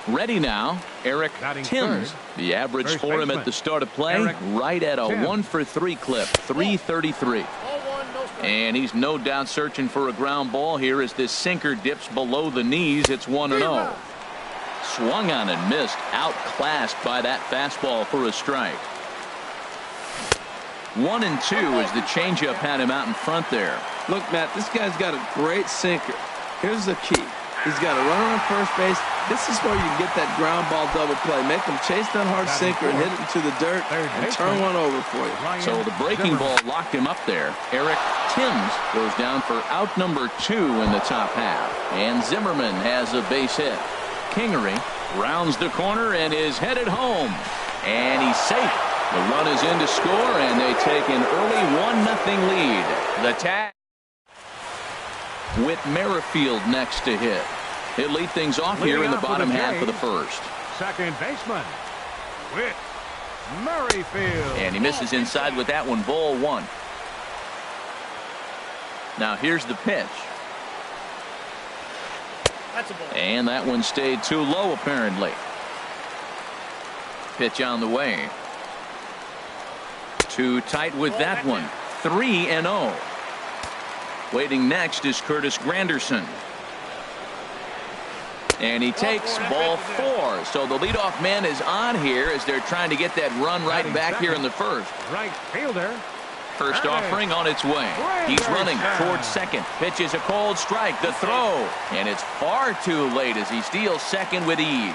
Ready now, Eric Timms. The average for him at the start of play, right at a 1-for-3 clip, 333. And he's no doubt searching for a ground ball here as this sinker dips below the knees. It's 1-0. Swung on and missed, outclassed by that fastball for a strike. 1-2 as the changeup had him out in front there. Look, Matt, this guy's got a great sinker. Here's the key. He's got a runner on first base. This is where you get that ground ball double play. Make him chase that hard sinker and hit it into the dirt and turn one over for you. So the breaking ball locked him up there. Eric Timms goes down for out number 2 in the top half. And Zimmerman has a base hit. Kingery rounds the corner and is headed home. And he's safe. The run is in to score, and they take an early 1-0 lead. The tag with Merrifield next to hit. He'll lead things off here in the bottom half of the first. Second baseman, Whit Merrifield. And he misses inside with that one. Ball 1. Now here's the pitch. And that one stayed too low, apparently. Pitch on the way. Too tight with that one. 3-0. Waiting next is Curtis Granderson. And he takes ball 4. So the leadoff man is on here as they're trying to get that run right back here in the first. Right fielder. First offering on its way. He's running towards second. Pitches a cold strike. The throw. And it's far too late as he steals second with ease.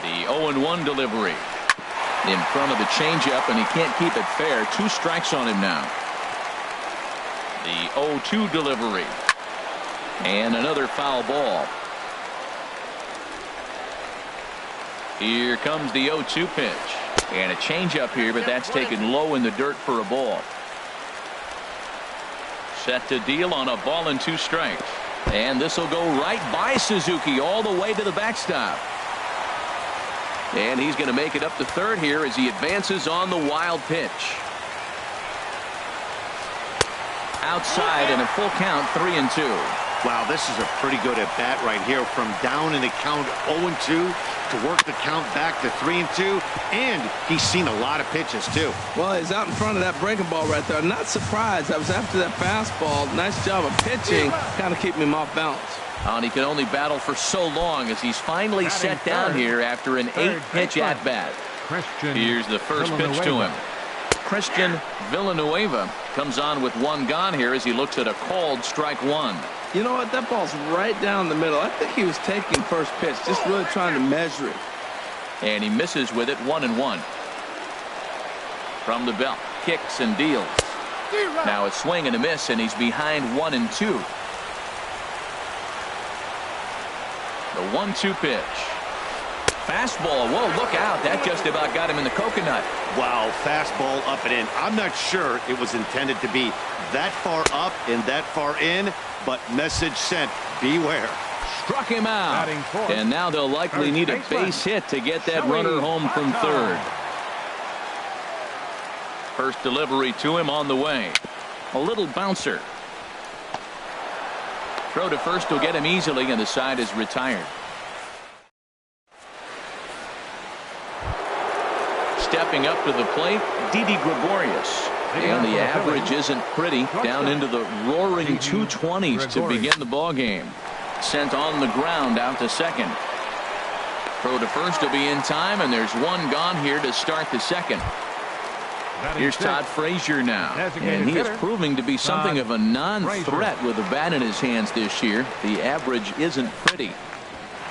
The 0-1 delivery. In front of the changeup, and he can't keep it fair. 2 strikes on him now. The 0-2 delivery. And another foul ball. Here comes the 0-2 pitch. And a changeup here, but that's taken low in the dirt for a ball. Set to deal on a ball and 2 strikes. And this will go right by Suzuki all the way to the backstop. And he's going to make it up to third here as he advances on the wild pitch. Outside and a full count, 3-2. Wow, this is a pretty good at bat right here, from down in the count 0-2 to work the count back to 3-2, and he's seen a lot of pitches too. Well, he's out in front of that breaking ball right there. I'm not surprised. That was after that fastball. Nice job of pitching, kind of keeping him off balance. And he can only battle for so long as he's finally set down here after an 8-pitch at-bat. Here's the first pitch to him. Christian Villanueva comes on with 1 gone here as he looks at a called strike 1. You know what? That ball's right down the middle. I think he was taking first pitch, just really trying to measure it. And he misses with it. 1-1. From the belt, kicks and deals. Now a swing and a miss, and he's behind 1-2. The 1-2 pitch. Fastball. Whoa, look out. That just about got him in the coconut. Wow, fastball up and in. I'm not sure it was intended to be that far up and that far in, but message sent. Beware. Struck him out. And now they'll likely need a base hit to get that runner home from third. First delivery to him on the way. A little bouncer. Throw to first will get him easily, and the side is retired. Stepping up to the plate, Didi Gregorius. And the average isn't pretty. Down into the roaring 220s to begin the ball game. Sent on the ground out to second. Throw to first will be in time, and there's one gone here to start the second. Here's Todd Frazier now, and he is proving to be something of a non-threat with a bat in his hands this year. The average isn't pretty.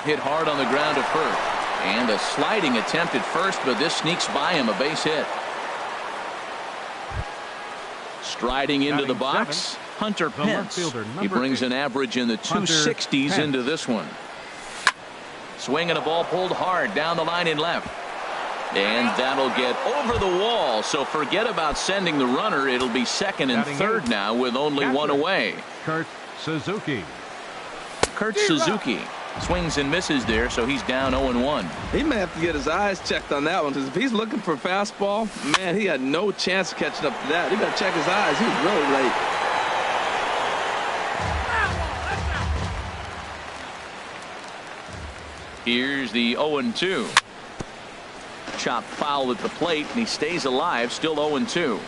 Hit hard on the ground to first, and a sliding attempt at first, but this sneaks by him, a base hit. Striding into the box, Hunter Pence. He brings an average in the 260s into this one. Swinging a ball pulled hard down the line in left. And that'll get over the wall. So forget about sending the runner. It'll be second and third now with only one away. Kurt Suzuki. Kurt Suzuki swings and misses there, so he's down 0-1. He may have to get his eyes checked on that one, because if he's looking for a fastball, man, he had no chance of catching up to that. He got to check his eyes. He was really late. Here's the 0-2. Chop foul at the plate, and he stays alive, still 0-2.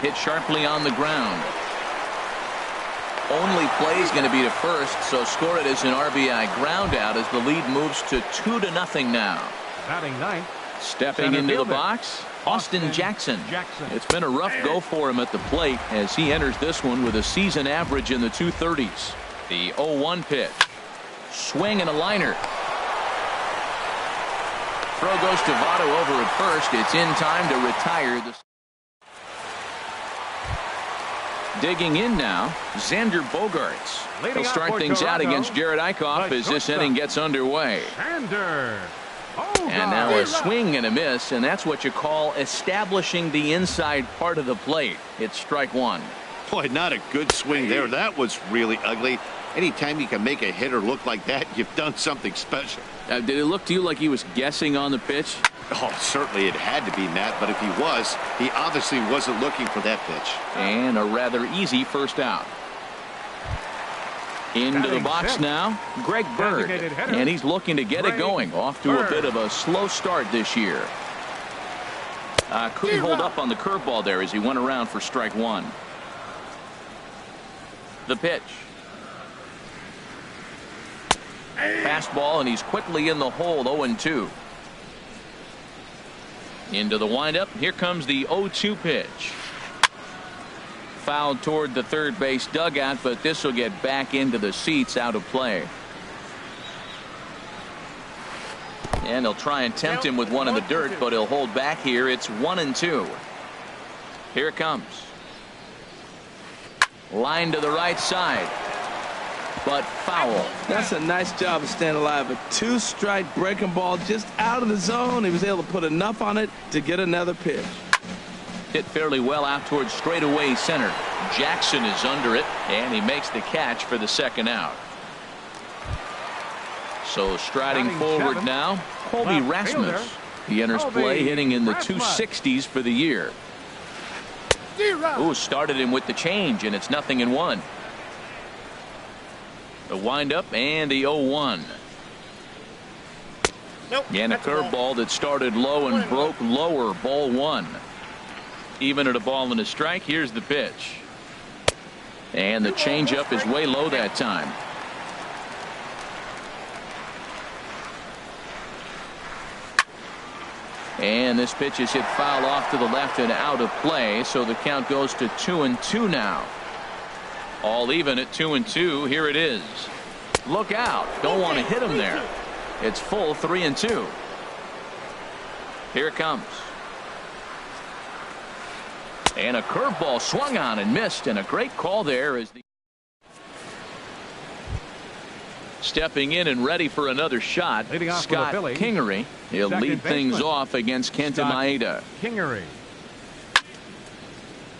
Hit sharply on the ground. Only play is going to be to first, so score it as an RBI ground out as the lead moves to 2-0 now. Batting ninth. Stepping into the box, Austin Jackson. It's been a rough go for him at the plate as he enters this one with a season average in the 230s. The 0-1 pitch. Swing and a liner. Throw goes to Votto over at first. It's in time to retire the. Digging in now, Xander Bogaerts. He'll start things out against Jared Eichhoff as this inning gets underway. And now a swing and a miss, and that's what you call establishing the inside part of the plate. It's strike one. Boy, not a good swing there. That was really ugly. Anytime you can make a hitter look like that, you've done something special. Did it look to you like he was guessing on the pitch? Oh, certainly it had to be, Matt, but if he was, he obviously wasn't looking for that pitch. And a rather easy first out. Into the box now, Greg Bird, and he's looking to get it going. Off to a bit of a slow start this year. Couldn't hold up on the curveball there as he went around for strike one. The pitch. Fastball, and he's quickly in the hole, 0-2. Into the windup. Here comes the 0-2 pitch. Fouled toward the third base dugout, but this will get back into the seats, out of play. And they'll try and tempt him with one in the dirt, but he'll hold back here. It's 1-2. Here it comes. Line to the right side, but foul. That's a nice job of staying alive. A two-strike breaking ball just out of the zone. He was able to put enough on it to get another pitch. Hit fairly well out towards straightaway center. Jackson is under it, and he makes the catch for the second out. So striding forward now, Colby Rasmus. He enters play hitting in the 260s for the year. Ooh, started him with the change, and it's 0-1. The windup and the 0-1. And a curveball that started low and broke lower, ball one. Even at a ball and a strike. Here's the pitch. And the changeup is way low that time. And this pitch is hit foul off to the left and out of play, so the count goes to 2-2 now. All even at 2-2. Here it is. Look out. Don't want to hit him there. It's full 3-2. Here it comes. And a curveball swung on and missed, and a great call there as the stepping in and ready for another shot, Scott Kingery. He'll lead things off against Kenta Maeda. Kingery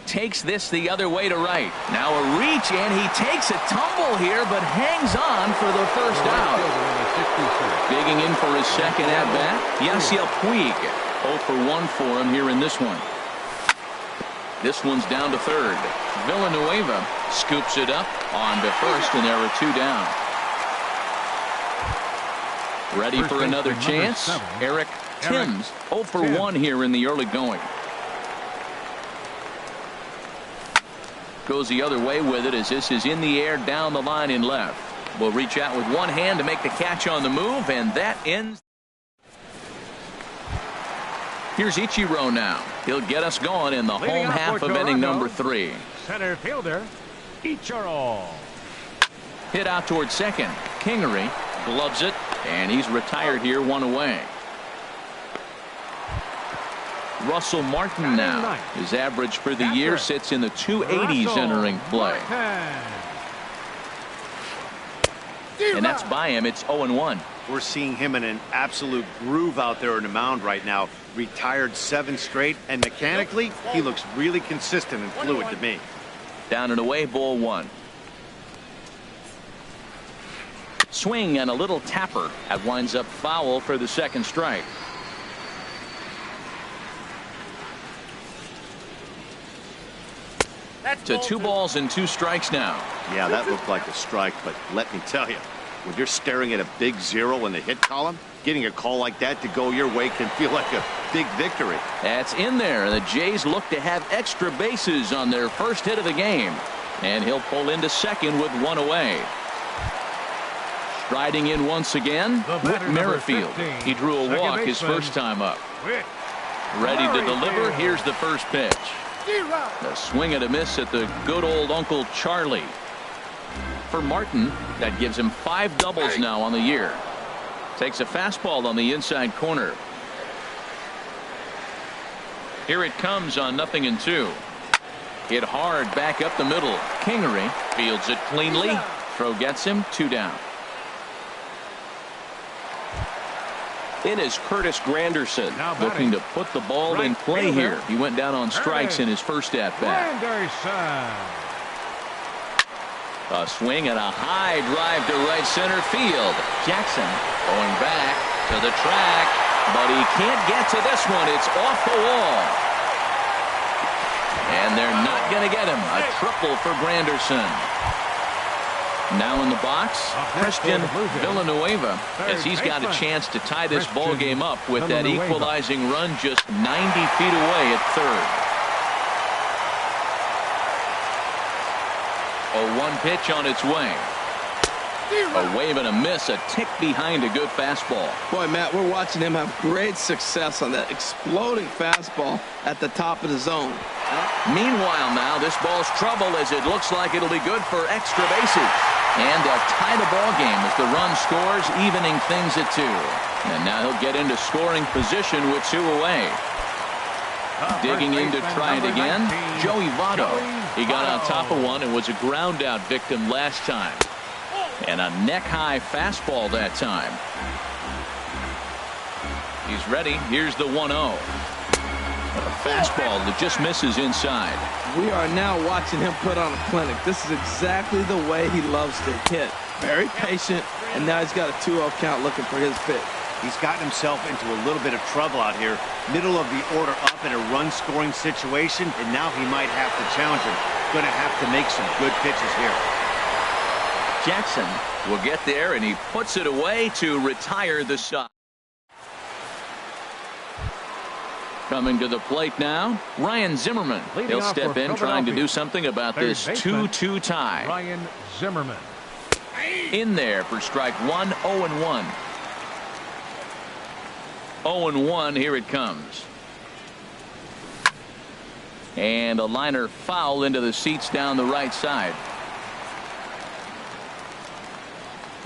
takes this the other way to right. Now a reach, and he takes a tumble here, but hangs on for the first out. Digging in for his second at bat, Yasiel Puig. 0 for 1 for him here in this one. This one's down to third. Villanueva Scoops it up on to first, and there are 2 down. Ready for another chance. Eric Timms 0 for 1 here in the early going. Goes the other way with it as this is in the air down the line in left. Will reach out with one hand to make the catch on the move, and that ends. Here's Ichiro now. He'll get us going in the home half of inning number 3. Center fielder, Ichiro. Hit out towards second. Kingery gloves it, and he's retired here, 1 away. Russell Martin now. His average for the year sits in the 280s entering play. And that's by him. It's 0-1. We're seeing him in an absolute groove out there on the mound right now. Retired 7 straight, and mechanically, he looks really consistent and fluid to me. Down and away, ball 1. Swing and a little tapper. That winds up foul for the second strike. To 2 balls and 2 strikes now. Yeah, that looked like a strike, but let me tell you, when you're staring at a big 0 in the hit column, getting a call like that to go your way can feel like a big victory. That's in there. The Jays look to have extra bases on their first hit of the game. And he'll pull into second with 1 away. Striding in once again, Whit Merrifield. He drew a walk his first time up. Ready to deliver. Here's the first pitch. A swing and a miss at the good old Uncle Charlie. For Martin, that gives him 5 doubles now on the year. Takes a fastball on the inside corner. Here it comes on 0-2. Hit hard back up the middle. Kingery fields it cleanly. Throw gets him, 2 down. In is Curtis Granderson, looking to put the ball in play here. He went down on strikes in his first at-bat. A swing and a high drive to right center field. Jackson going back to the track, but he can't get to this one. It's off the wall. And they're not going to get him. A triple for Granderson. Now in the box, Christian Villanueva, as he's got a chance to tie this ball game up with that equalizing run just 90 feet away at third. A 1 pitch on its way. A wave and a miss, a tick behind a good fastball. Boy, Matt, we're watching him have great success on that exploding fastball at the top of the zone. Meanwhile now, this ball's trouble as it looks like it'll be good for extra bases. And a tie the ball game as the run scores, evening things at 2. And now he'll get into scoring position with 2 away. Digging in to try it again, Joey Votto. He got on top of one and was a ground out victim last time. And a neck high fastball that time. He's ready. Here's the 1-0. A fastball that just misses inside. We are now watching him put on a clinic. This is exactly the way he loves to hit. Very patient, and now he's got a 2-0 count looking for his pitch. He's gotten himself into a little bit of trouble out here. Middle of the order up in a run-scoring situation, and now he might have to challenge him. Going to have to make some good pitches here. Jackson will get there, and he puts it away to retire the side. Coming to the plate now, Ryan Zimmerman. He'll step in trying to do something about this 2-2 tie. Ryan Zimmerman. In there for strike 1, 0-1. 0-1, here it comes. And a liner foul into the seats down the right side.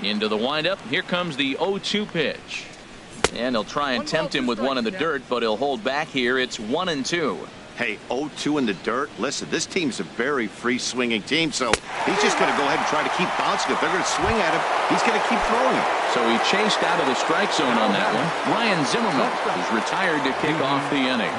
Into the windup. Here comes the 0-2 pitch. And he'll try and tempt him with one in the dirt, but he'll hold back here. It's 1-2. Hey, 0-2 in the dirt. Listen, this team's a very free swinging team, so he's just going to go ahead and try to keep bouncing. If they're going to swing at him, he's going to keep throwing him. So he chased out of the strike zone on that one. Ryan Zimmerman is retired to kick off the inning.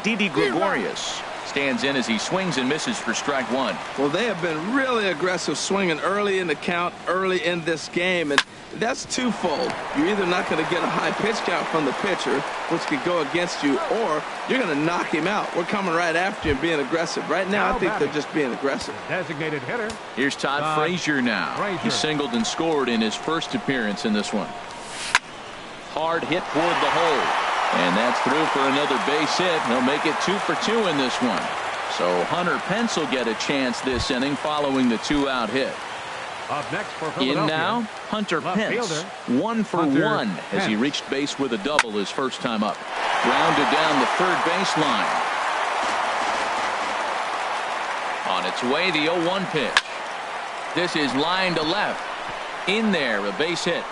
Didi Gregorius Stands in as he swings and misses for strike one. Well, they have been really aggressive swinging early in the count, early in this game, and that's twofold. You're either not going to get a high pitch count from the pitcher, which could go against you, or you're going to knock him out. We're coming right after you and being aggressive. Right now, I think they're just being aggressive. Designated hitter. Here's Todd Frazier now. He singled and scored in his first appearance in this one. Hard hit toward the hole. And that's through for another base hit. He'll make it 2 for 2 in this one. So Hunter Pence will get a chance this inning following the 2-out hit. Up next for Philadelphia. In now, Hunter Pence, 1 for 1 as he reached base with a double his first time up. Grounded down the third baseline. On its way, the 0-1 pitch. This is line to left. In there, a base hit.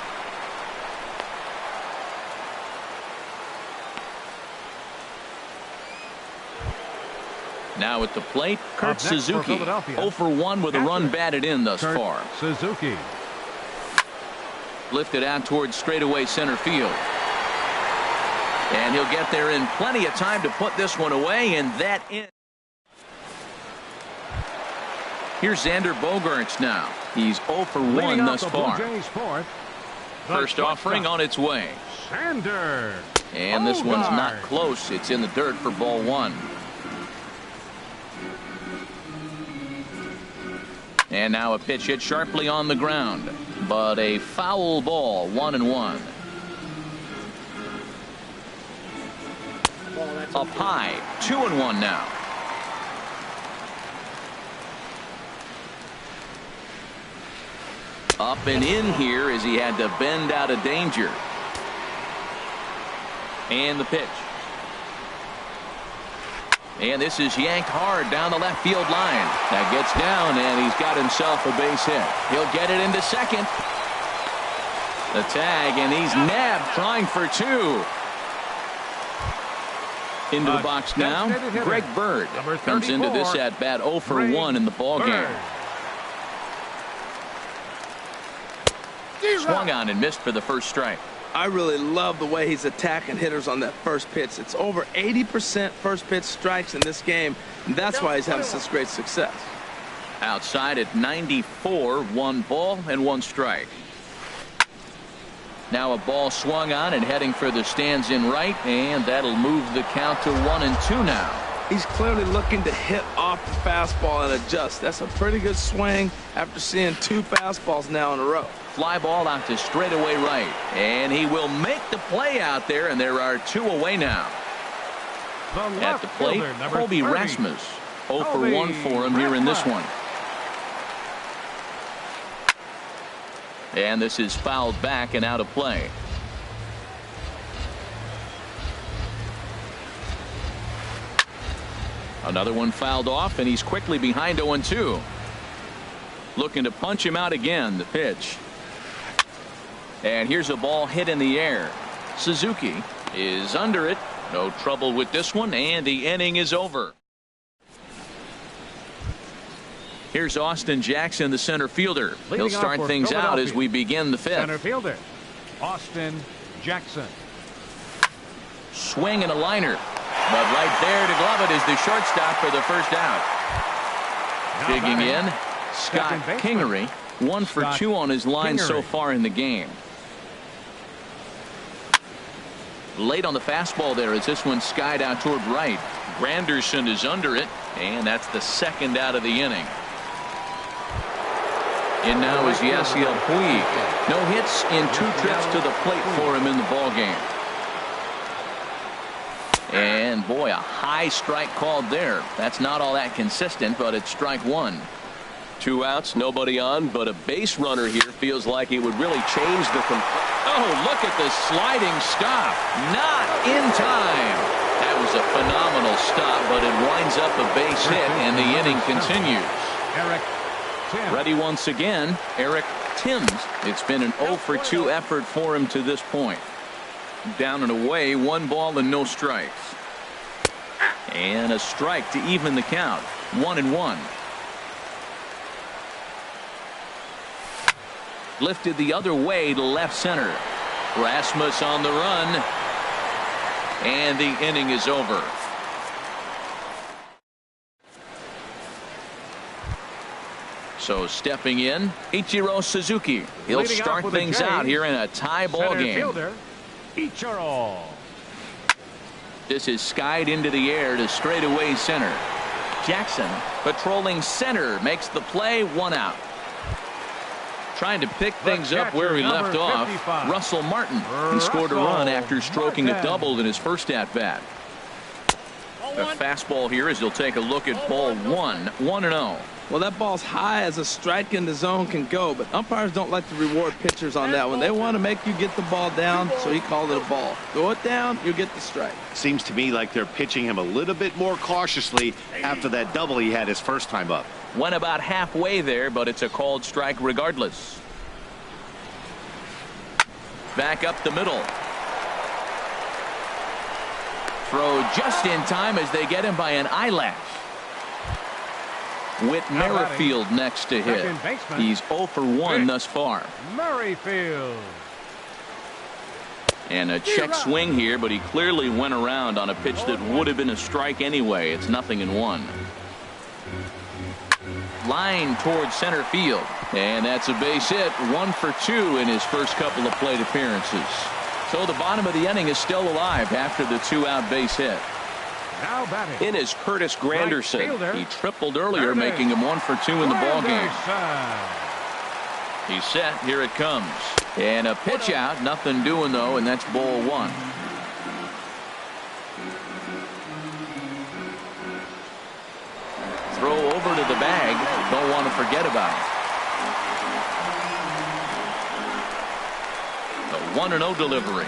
Now at the plate, Kurt Suzuki, 0 for 1 with a run batted in thus far. Suzuki. Lifted out towards straightaway center field. And he'll get there in plenty of time to put this one away, and that in. Here's Xander Bogaerts now. He's 0 for 1 thus far. First offering on its way. Xander. And this one's not close. It's in the dirt for ball 1. And now a pitch hit sharply on the ground, but a foul ball, 1-1. Up high, 2-1 now. Up and in here as he had to bend out of danger. And the pitch. And this is yanked hard down the left field line. That gets down, and he's got himself a base hit. He'll get it into second. The tag, and he's nabbed, trying for 2. Into the box now, Greg Bird comes into this at bat 0 for 1 in the ball game. Swung on and missed for the first strike. I really love the way he's attacking hitters on that first pitch. It's over 80% first pitch strikes in this game, and that's why he's having such great success. Outside at 94, 1 ball and 1 strike. Now a ball swung on and heading for the stands in right, and that'll move the count to 1-2 now. He's clearly looking to hit off the fastball and adjust. That's a pretty good swing after seeing 2 fastballs now in a row. Fly ball out to straightaway right, and he will make the play out there, and there are 2 away now. At the plate, Colby Rasmus, 0 for 1 for him here in this one. And this is fouled back and out of play. Another one fouled off, and he's quickly behind 0-2. Looking to punch him out again. The pitch. And here's a ball hit in the air. Suzuki is under it. No trouble with this one, and the inning is over. Here's Austin Jackson, the center fielder. He'll start things out as we begin the 5th. Center fielder, Austin Jackson. Swing and a liner. But right there to glove it is the shortstop for the first out. Digging in, Scott Kingery, 1 for 2 on his line so far in the game. Late on the fastball there as this one skied out toward right. Granderson is under it, and that's the 2nd out of the inning. And now is Yasiel Puig. No hits in 2 trips to the plate for him in the ball game. And boy, a high strike called there. That's not all that consistent, but it's strike 1. 2 outs, nobody on, but a base runner here feels like it would really change the. Oh, look at the sliding stop. Not in time. That was a phenomenal stop, but it winds up a base hit, and the inning continues. Ready once again, Eric Timms. It's been an 0 for 2 effort for him to this point. Down and away, 1 ball and no strikes. And a strike to even the count. 1-1. Lifted the other way to left center. Rasmus on the run. And the inning is over. So stepping in, Ichiro Suzuki. He'll Leading start off with things a J, out here in a tie ball center game. fielder, Ichiro. This is skied into the air to straightaway center. Jackson patrolling center makes the play, 1 out. Trying to pick things up where he left off, 55. Russell Martin. He scored a run after stroking a double in his first at-bat. A fastball here as he'll take a look at ball 1, 1-0. Well, that ball's high as a strike in the zone can go, but umpires don't like to reward pitchers on that one. They want to make you get the ball down, so he called it a ball. Throw it down, you get the strike. Seems to me like they're pitching him a little bit more cautiously after that double he had his first time up. Went about halfway there, but it's a called strike regardless. Back up the middle. Throw just in time as they get him by an eyelash. Whit Merrifield next to hit. He's 0 for 1 thus far. Merrifield. And a check swing here, but he clearly went around on a pitch that would have been a strike anyway. It's 0-1. Line towards center field. And that's a base hit. 1 for 2 in his first couple of plate appearances. So the bottom of the inning is still alive after the 2-out base hit. Now batting. In is Curtis Granderson. Right, he tripled earlier, making him 1 for 2 in the ball game. He's set. Here it comes. And a pitch out. Nothing doing, though, and that's ball 1. Throw over to the bag. Don't want to forget about it. A 1-0 delivery.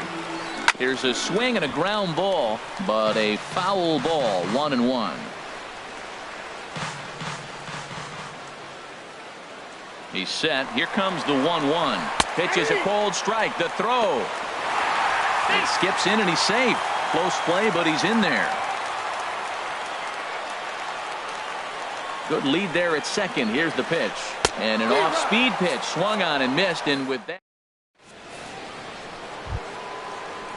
Here's a swing and a ground ball, but a foul ball, 1-1. He's set. Here comes the 1-1. Pitch is a cold strike. The throw. It skips in and he's safe. Close play, but he's in there. Good lead there at second. Here's the pitch. And an off-speed pitch swung on and missed, and with that.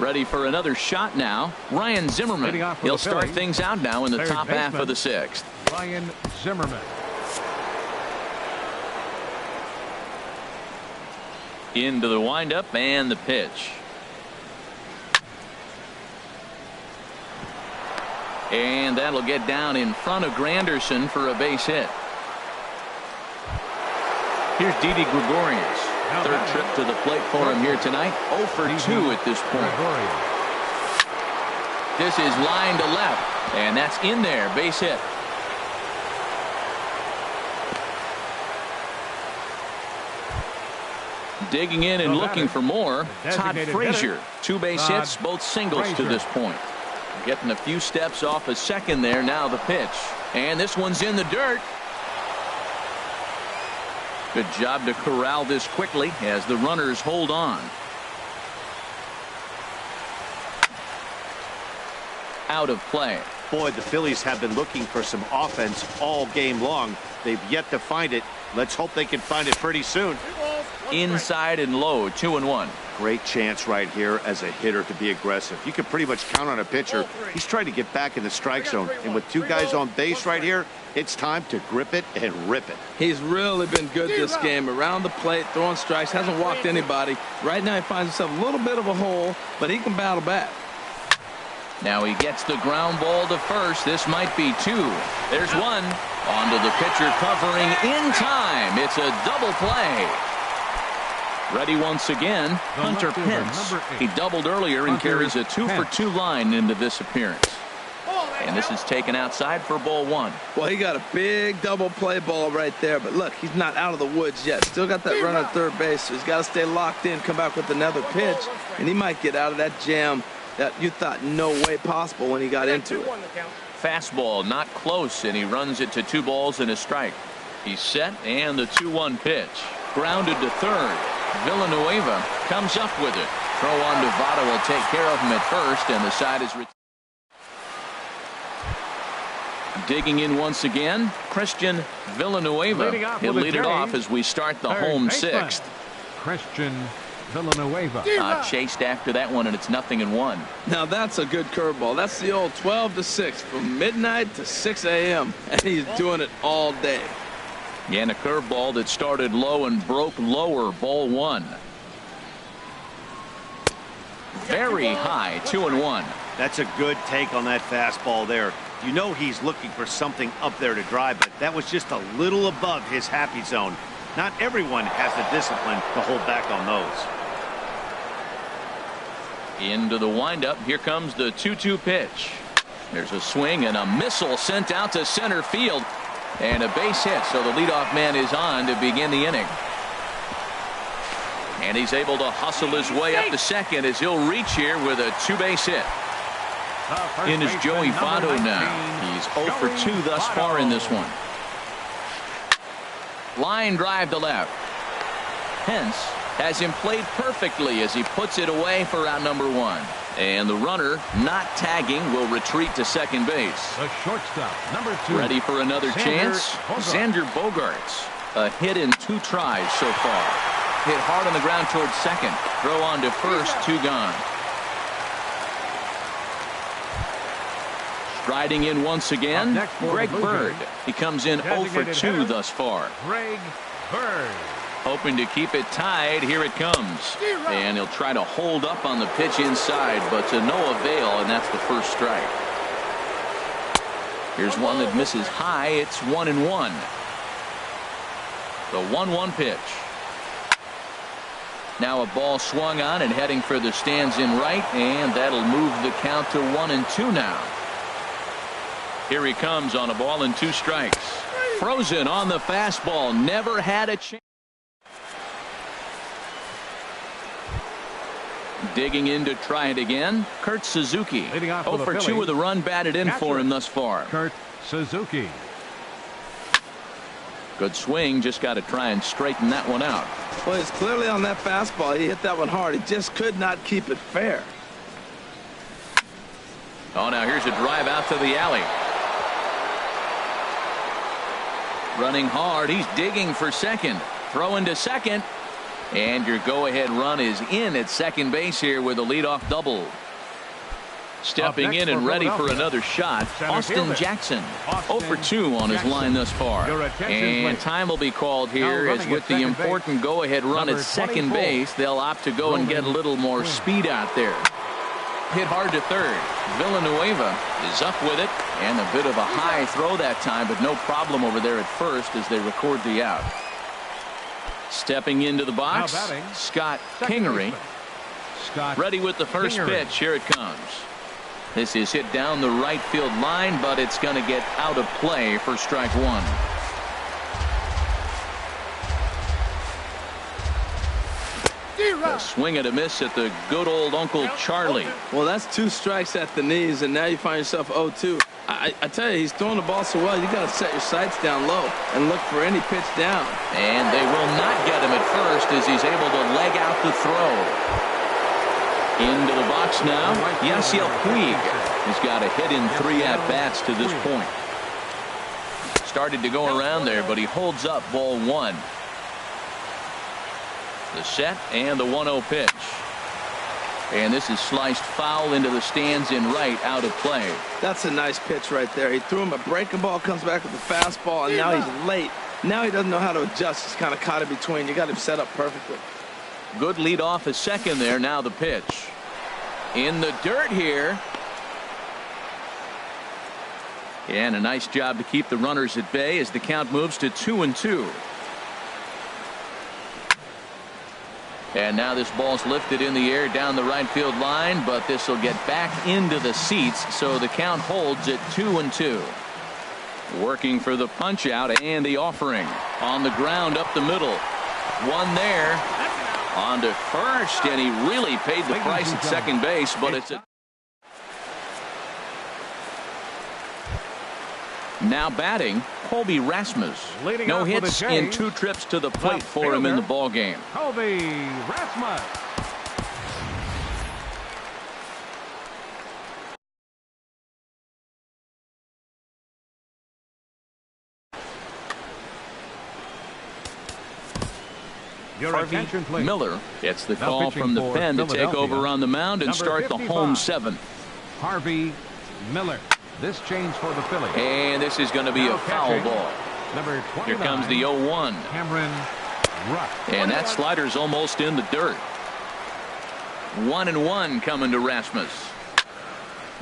Ready for another shot now. Ryan Zimmerman. He'll start things out now in the top half of the 6th. Ryan Zimmerman. Into the windup and the pitch. And that'll get down in front of Granderson for a base hit. Here's Didi Gregorius. Third trip to the plate for him here tonight. 0 for 2 at this point. This is line to left, and that's in there. Base hit. Digging in and looking for more. Todd Frazier. 2 base hits, both singles to this point. Getting a few steps off a second there. Now the pitch. And this one's in the dirt. Good job to corral this quickly as the runners hold on. Out of play. Boy, the Phillies have been looking for some offense all game long. They've yet to find it. Let's hope they can find it pretty soon. Inside and low, 2-1. Great chance right here as a hitter to be aggressive. You can pretty much count on a pitcher. He's trying to get back in the strike zone. And with 2 guys on base right here, it's time to grip it and rip it. He's really been good this game. Around the plate, throwing strikes, hasn't walked anybody. Right now he finds himself a little bit of a hole, but he can battle back. Now he gets the ground ball to first. This might be 2. There's 1. Onto the pitcher covering in time. It's a double play. Ready once again, Hunter Pence. He doubled earlier and carries a 2 for 2 line into this appearance. And this is taken outside for ball 1. Well, he got a big double play ball right there, but look, he's not out of the woods yet. Still got that run at third base, so he's got to stay locked in, come back with another pitch, and he might get out of that jam that you thought no way possible when he got into it. Fastball not close, and he runs it to 2 balls and a strike. He's set, and the 2-1 pitch. Grounded to third. Villanueva comes up with it. Throw on to Votto will take care of him at first, and the side is digging in once again. Christian Villanueva. He'll lead it off as we start the home 6th. Christian Villanueva. Chased after that one, and it's 0-1. Now that's a good curveball. That's the old 12 to 6 from midnight to 6 a.m. and he's doing it all day. And a curveball that started low and broke lower. Ball one. Very high. 2-1. That's a good take on that fastball there. You know he's looking for something up there to drive, but that was just a little above his happy zone. Not everyone has the discipline to hold back on those. Into the windup. Here comes the 2-2 pitch. There's a swing and a missile sent out to center field. And a base hit, so the leadoff man is on to begin the inning. And he's able to hustle his way up to second as he'll reach here with a two-base hit. In is Joey Votto now. He's 0 for 2 thus far in this one. Line drive to left. Pence has him played perfectly as he puts it away for out number 1. And the runner, not tagging, will retreat to second base. The shortstop, number 2. Ready for another chance? Xander Bogaerts. A hit in 2 tries so far. Hit hard on the ground towards second. Throw on to first, 2 gone. Striding in once again, Greg Bird. He comes in 0 for 2 thus far. Greg Bird. Hoping to keep it tied. Here it comes. And he'll try to hold up on the pitch inside, but to no avail, and that's the first strike. Here's one that misses high. It's 1-1. The 1-1 pitch. Now a ball swung on and heading for the stands in right, and that'll move the count to 1-2 now. Here he comes on a ball and 2 strikes. Frozen on the fastball. Never had a chance. Digging in to try it again. Kurt Suzuki. 0 for 2 with a run batted in for him thus far. Kurt Suzuki. Good swing. Just got to try and straighten that one out. Well, he's clearly on that fastball. He hit that one hard. He just could not keep it fair. Oh, now here's a drive out to the alley. Running hard. He's digging for second. Throwing to second. And your go-ahead run is in at second base here with a leadoff double. Stepping in and ready for another shot, Austin Jackson. 0 for 2 on his line thus far. And time will be called here as with the important go-ahead run at second base, they'll opt to go and get a little more speed out there. Hit hard to third. Villanueva is up with it, and a bit of a high throw that time, but no problem over there at first as they record the out. Stepping into the box, Scott Kingery. Ready with the first pitch. Here it comes. This is hit down the right field line, but it's going to get out of play for strike 1. A swing and a miss at the good old Uncle Charlie. Well, that's 2 strikes at the knees, and now you find yourself 0-2. I tell you, he's throwing the ball so well, you got to set your sights down low and look for any pitch down. And they will not get him at first as he's able to leg out the throw. Into the box now, Yasiel Puig has got a hit in 3 at-bats to this point. Started to go around there, but he holds up ball 1. The set and the 1-0 pitch. And this is sliced foul into the stands in right, out of play. That's a nice pitch right there. He threw him a breaking ball, comes back with a fastball, and now he's late. Now he doesn't know how to adjust. He's kind of caught in between. You got him set up perfectly. Good lead off a second there. Now the pitch. In the dirt here. And a nice job to keep the runners at bay as the count moves to 2-2. And now this ball's lifted in the air down the right field line, but this will get back into the seats, so the count holds at 2-2. Working for the punch out and the offering. On the ground up the middle. One there. On to first, and he really paid the price at second base, but it's a... Now batting, Colby Rasmus. No hits in 2 trips to the plate for him in the ball game. Colby Rasmus. Harvey Miller gets the call from the pen to take over on the mound and start the home 7th. Harvey Miller. This change for the Phillies. And this is going to be a foul ball. Number 29. Here comes the 0-1. And that slider's almost in the dirt. 1-1 coming to Rasmus.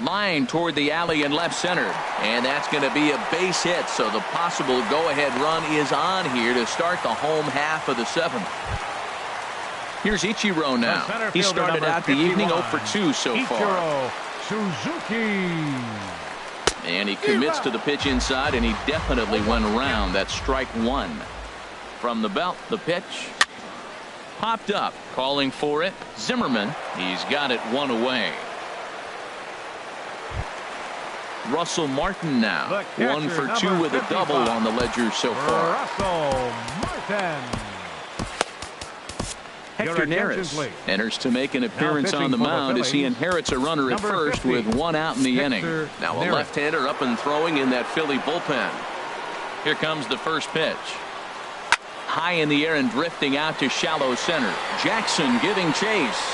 Line toward the alley in left center. And that's going to be a base hit. So the possible go-ahead run is on here to start the home half of the seventh. Here's Ichiro now. He started out the evening 0 for 2 so far. Suzuki. And he commits to the pitch inside, and he definitely went around. That's strike one. From the belt, the pitch. Popped up, calling for it. Zimmerman, he's got it one away. Russell Martin now. 1 for 2 with a double on the ledger so far. Russell Martin. Hector Neris enters to make an appearance on the mound as he inherits a runner at first with 1 out in the inning. Now a left-hander up and throwing in that Philly bullpen. Here comes the first pitch. High in the air and drifting out to shallow center. Jackson giving chase.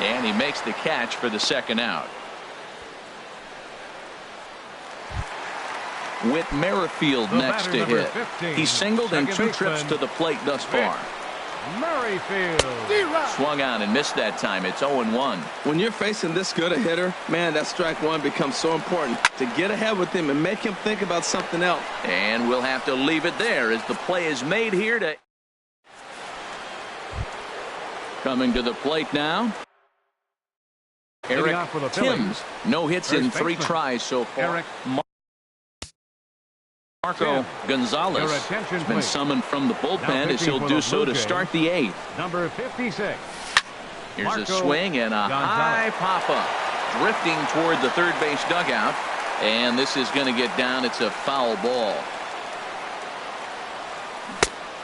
And he makes the catch for the second out. Whit Merrifield next to hit. He singled in 2 trips to the plate thus far. Merrifield. Swung on and missed that time. It's 0-1. When you're facing this good a hitter, man, that strike one becomes so important to get ahead with him and make him think about something else. And we'll have to leave it there as the play is made here to coming to the plate now. Eric Timms. No hits in 3 tries so far. Marco Gonzalez has been summoned from the bullpen as he'll do so to start the 8th. Number 56. Here's a swing and a high pop-up. Drifting toward the third base dugout. And this is going to get down. It's a foul ball.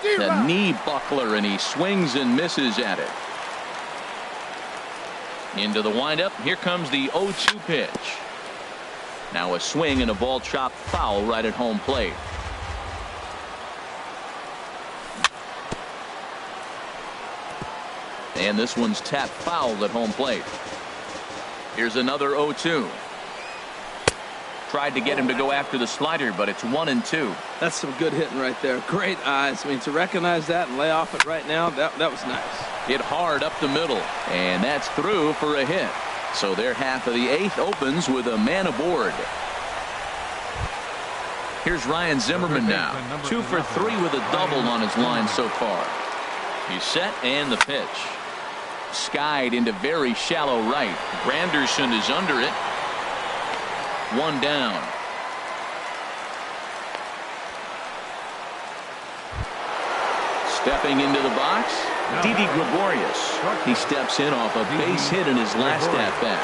The knee buckler, and he swings and misses at it. Into the windup. Here comes the 0-2 pitch. Now a swing and a ball chopped foul right at home plate. And this one's tapped foul at home plate. Here's another 0-2. Tried to get him to go after the slider, but it's 1-2. That's some good hitting right there. Great eyes. I mean, to recognize that and lay off it right now, that was nice. Hit hard up the middle, and that's through for a hit. So their half of the 8th opens with a man aboard. Here's Ryan Zimmerman now. 2 for 3 with a double on his line so far. He's set and the pitch. Skied into very shallow right. Granderson is under it. 1 down. Stepping into the box, Didi Gregorius. He steps in off a base hit in his last at-bat.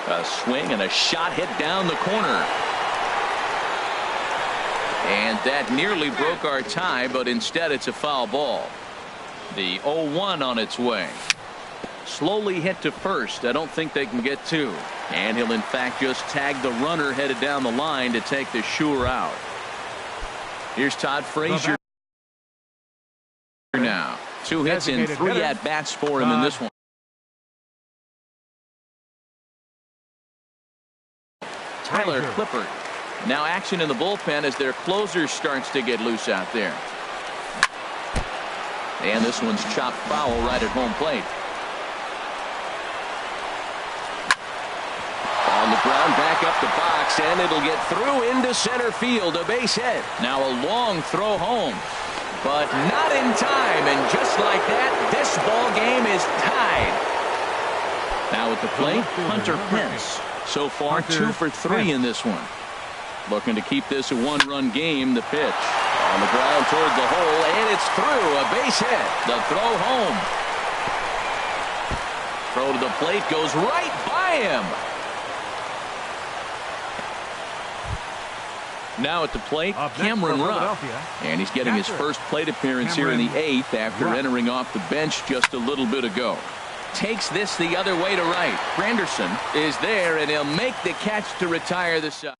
A swing and a shot hit down the corner. And that nearly broke our tie, but instead it's a foul ball. The 0-1 on its way. Slowly hit to first. I don't think they can get 2. And he'll in fact just tag the runner headed down the line to take the sure out. Here's Todd Frazier now. 2 hits in 3 at-bats for him in this one. Tyler Clippard. Now action in the bullpen as their closer starts to get loose out there. And this one's chopped foul right at home plate. On the ground, back up the box, and it'll get through into center field. A base hit. Now a long throw home, but not in time. And just like that, this ball game is tied. Now at the plate, Hunter Pence. So far, 2 for 3 in this one. Looking to keep this a 1-run game. The pitch on the ground toward the hole, and it's through. A base hit. The throw home. Throw to the plate goes right by him. Now at the plate, Cameron Ruff. And he's getting his first plate appearance here in the 8th after entering off the bench just a little bit ago. Takes this the other way to right. Granderson is there, and he'll make the catch to retire the side.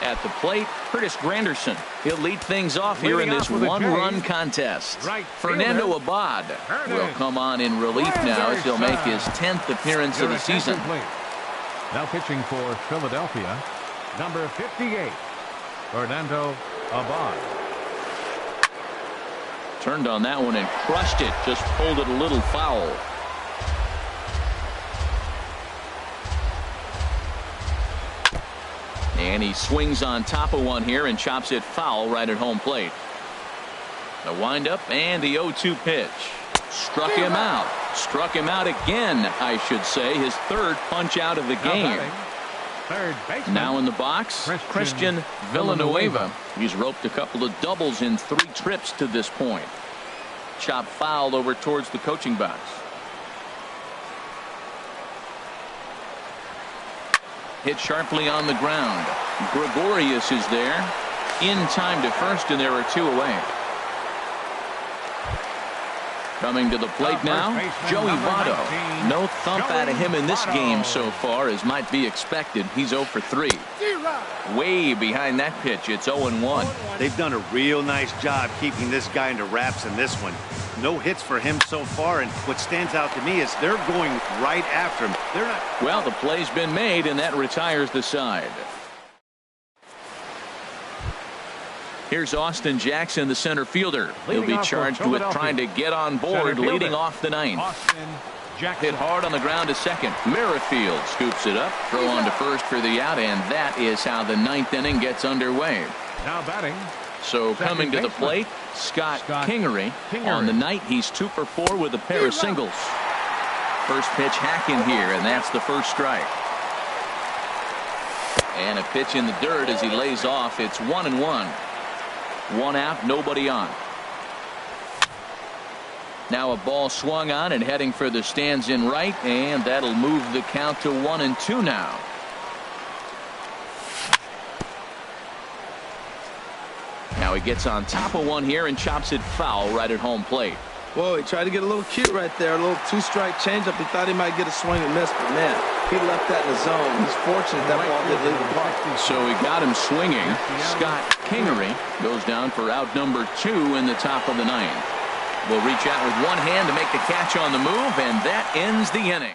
At the plate, Curtis Granderson. He'll lead things off here in this 1-run contest. Fernando Abad will come on in relief now as he'll make his 10th appearance of the season. Now pitching for Philadelphia, Number 58, Fernando Abad. Turned on that one and crushed it. Just pulled it a little foul. And he swings on top of one here and chops it foul right at home plate. The windup and the 0-2 pitch. Struck him out. Struck him out again, I should say. His third punch out of the game. Now in the box, Christian Villanueva. He's roped a couple of doubles in 3 trips to this point. Chop foul over towards the coaching box. Hit sharply on the ground. Gregorius is there. In time to first, and there are 2 away. Coming to the plate now, Joey Votto. No thump out of him in this game so far, as might be expected. He's 0 for 3. Way behind that pitch. It's 0-1. They've done a real nice job keeping this guy into wraps in this one. No hits for him so far, and what stands out to me is they're going right after him. They're not. Well, the play's been made, and that retires the side. Here's Austin Jackson, the center fielder. He'll be charged with trying to get on board, leading off the 9th. Hit hard on the ground to second. Merrifield scoops it up, throw on to first for the out, and that is how the 9th inning gets underway. Now batting. So coming to the plate, Scott Kingery. On the night, he's 2 for 4 with a pair of singles. First pitch hacking here, and that's the first strike. And a pitch in the dirt as he lays off. It's 1-1. 1 out, nobody on. Now a ball swung on and heading for the stands in right, and that'll move the count to 1-2 now. Now he gets on top of one here and chops it foul right at home plate. Whoa, he tried to get a little cute right there. A little 2-strike changeup. He thought he might get a swing and miss, but man, he left that in the zone. He's fortunate that ball didn't leave the park. So he got him swinging. Scott Kingery goes down for out number 2 in the top of the 9th. Will reach out with one hand to make the catch on the move, and that ends the inning.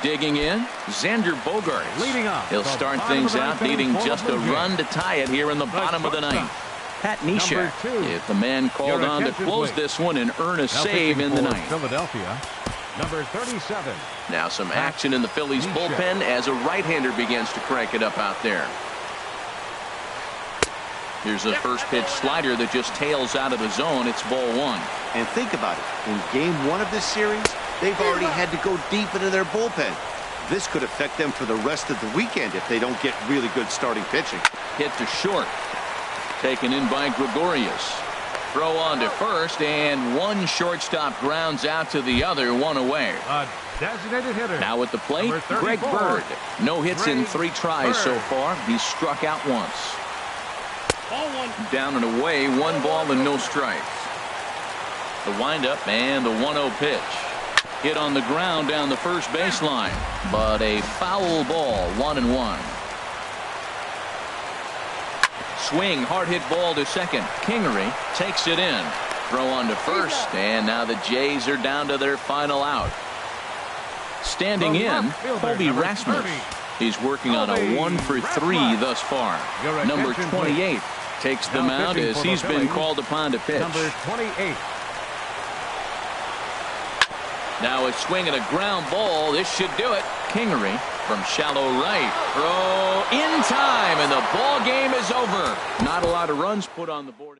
Digging in, Xander Bogaerts. Leading off. He'll start things out, needing just a run to tie it here in the bottom of the 9th. Pat Neshek, if the man called on to close this one and earn a save in the 9th. Philadelphia, number 37. Now some action in the Phillies bullpen as a right-hander begins to crank it up out there. Here's a first pitch slider that just tails out of the zone. It's ball 1. And think about it. In game 1 of this series, they've already had to go deep into their bullpen. This could affect them for the rest of the weekend if they don't get really good starting pitching. Hit to short. Taken in by Gregorius. Throw on to first, and one shortstop grounds out to the other, 1 away. A designated hitter. Now at the plate, Greg Bird. No hits in 3 tries so far. He's struck out once. Ball 1. Down and away, 1 ball and no strikes. The windup and the 1-0 pitch. Hit on the ground down the first baseline, but a foul ball, 1-1. Swing, hard hit ball to second. Kingery takes it in. Throw on to first, and now the Jays are down to their final out. Standing in, Colby Rasmus. He's working on a 1 for 3 thus far. Number 28 takes the mound as he's been called upon to pitch. Number 28. Now a swing and a ground ball. This should do it. Kingery from shallow right. Throw in time, and the ball game is over. Not a lot of runs put on the board.